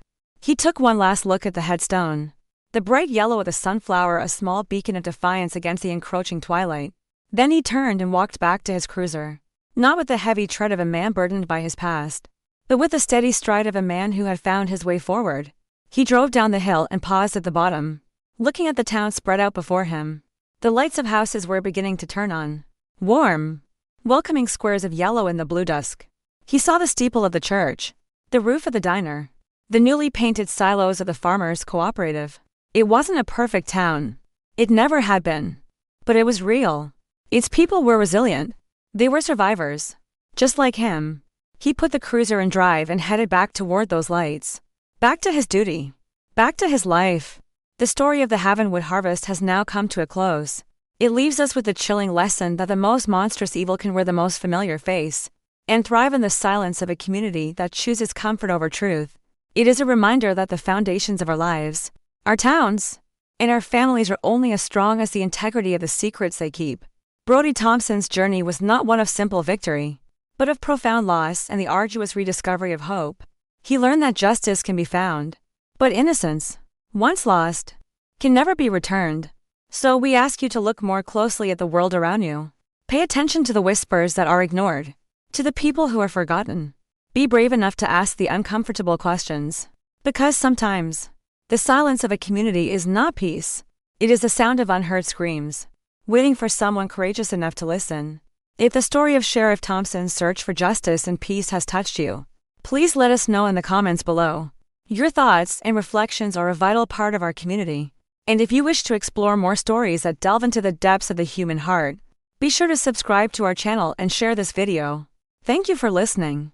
He took one last look at the headstone, the bright yellow of the sunflower a small beacon of defiance against the encroaching twilight. Then he turned and walked back to his cruiser, not with the heavy tread of a man burdened by his past, but with the steady stride of a man who had found his way forward. He drove down the hill and paused at the bottom, looking at the town spread out before him. The lights of houses were beginning to turn on, warm, welcoming squares of yellow in the blue dusk. He saw the steeple of the church, the roof of the diner, the newly painted silos of the farmers' cooperative. It wasn't a perfect town. It never had been. But it was real. Its people were resilient. They were survivors. Just like him. He put the cruiser in drive and headed back toward those lights. Back to his duty. Back to his life. The story of the Havenwood harvest has now come to a close. It leaves us with the chilling lesson that the most monstrous evil can wear the most familiar face, and thrive in the silence of a community that chooses comfort over truth. It is a reminder that the foundations of our lives, our towns, and our families are only as strong as the integrity of the secrets they keep. Brody Thompson's journey was not one of simple victory, but of profound loss and the arduous rediscovery of hope. He learned that justice can be found, but innocence, once lost, can never be returned. So we ask you to look more closely at the world around you. Pay attention to the whispers that are ignored, to the people who are forgotten. Be brave enough to ask the uncomfortable questions, because sometimes, the silence of a community is not peace. It is the sound of unheard screams, waiting for someone courageous enough to listen. If the story of Sheriff Thompson's search for justice and peace has touched you, please let us know in the comments below. Your thoughts and reflections are a vital part of our community. And if you wish to explore more stories that delve into the depths of the human heart, be sure to subscribe to our channel and share this video. Thank you for listening.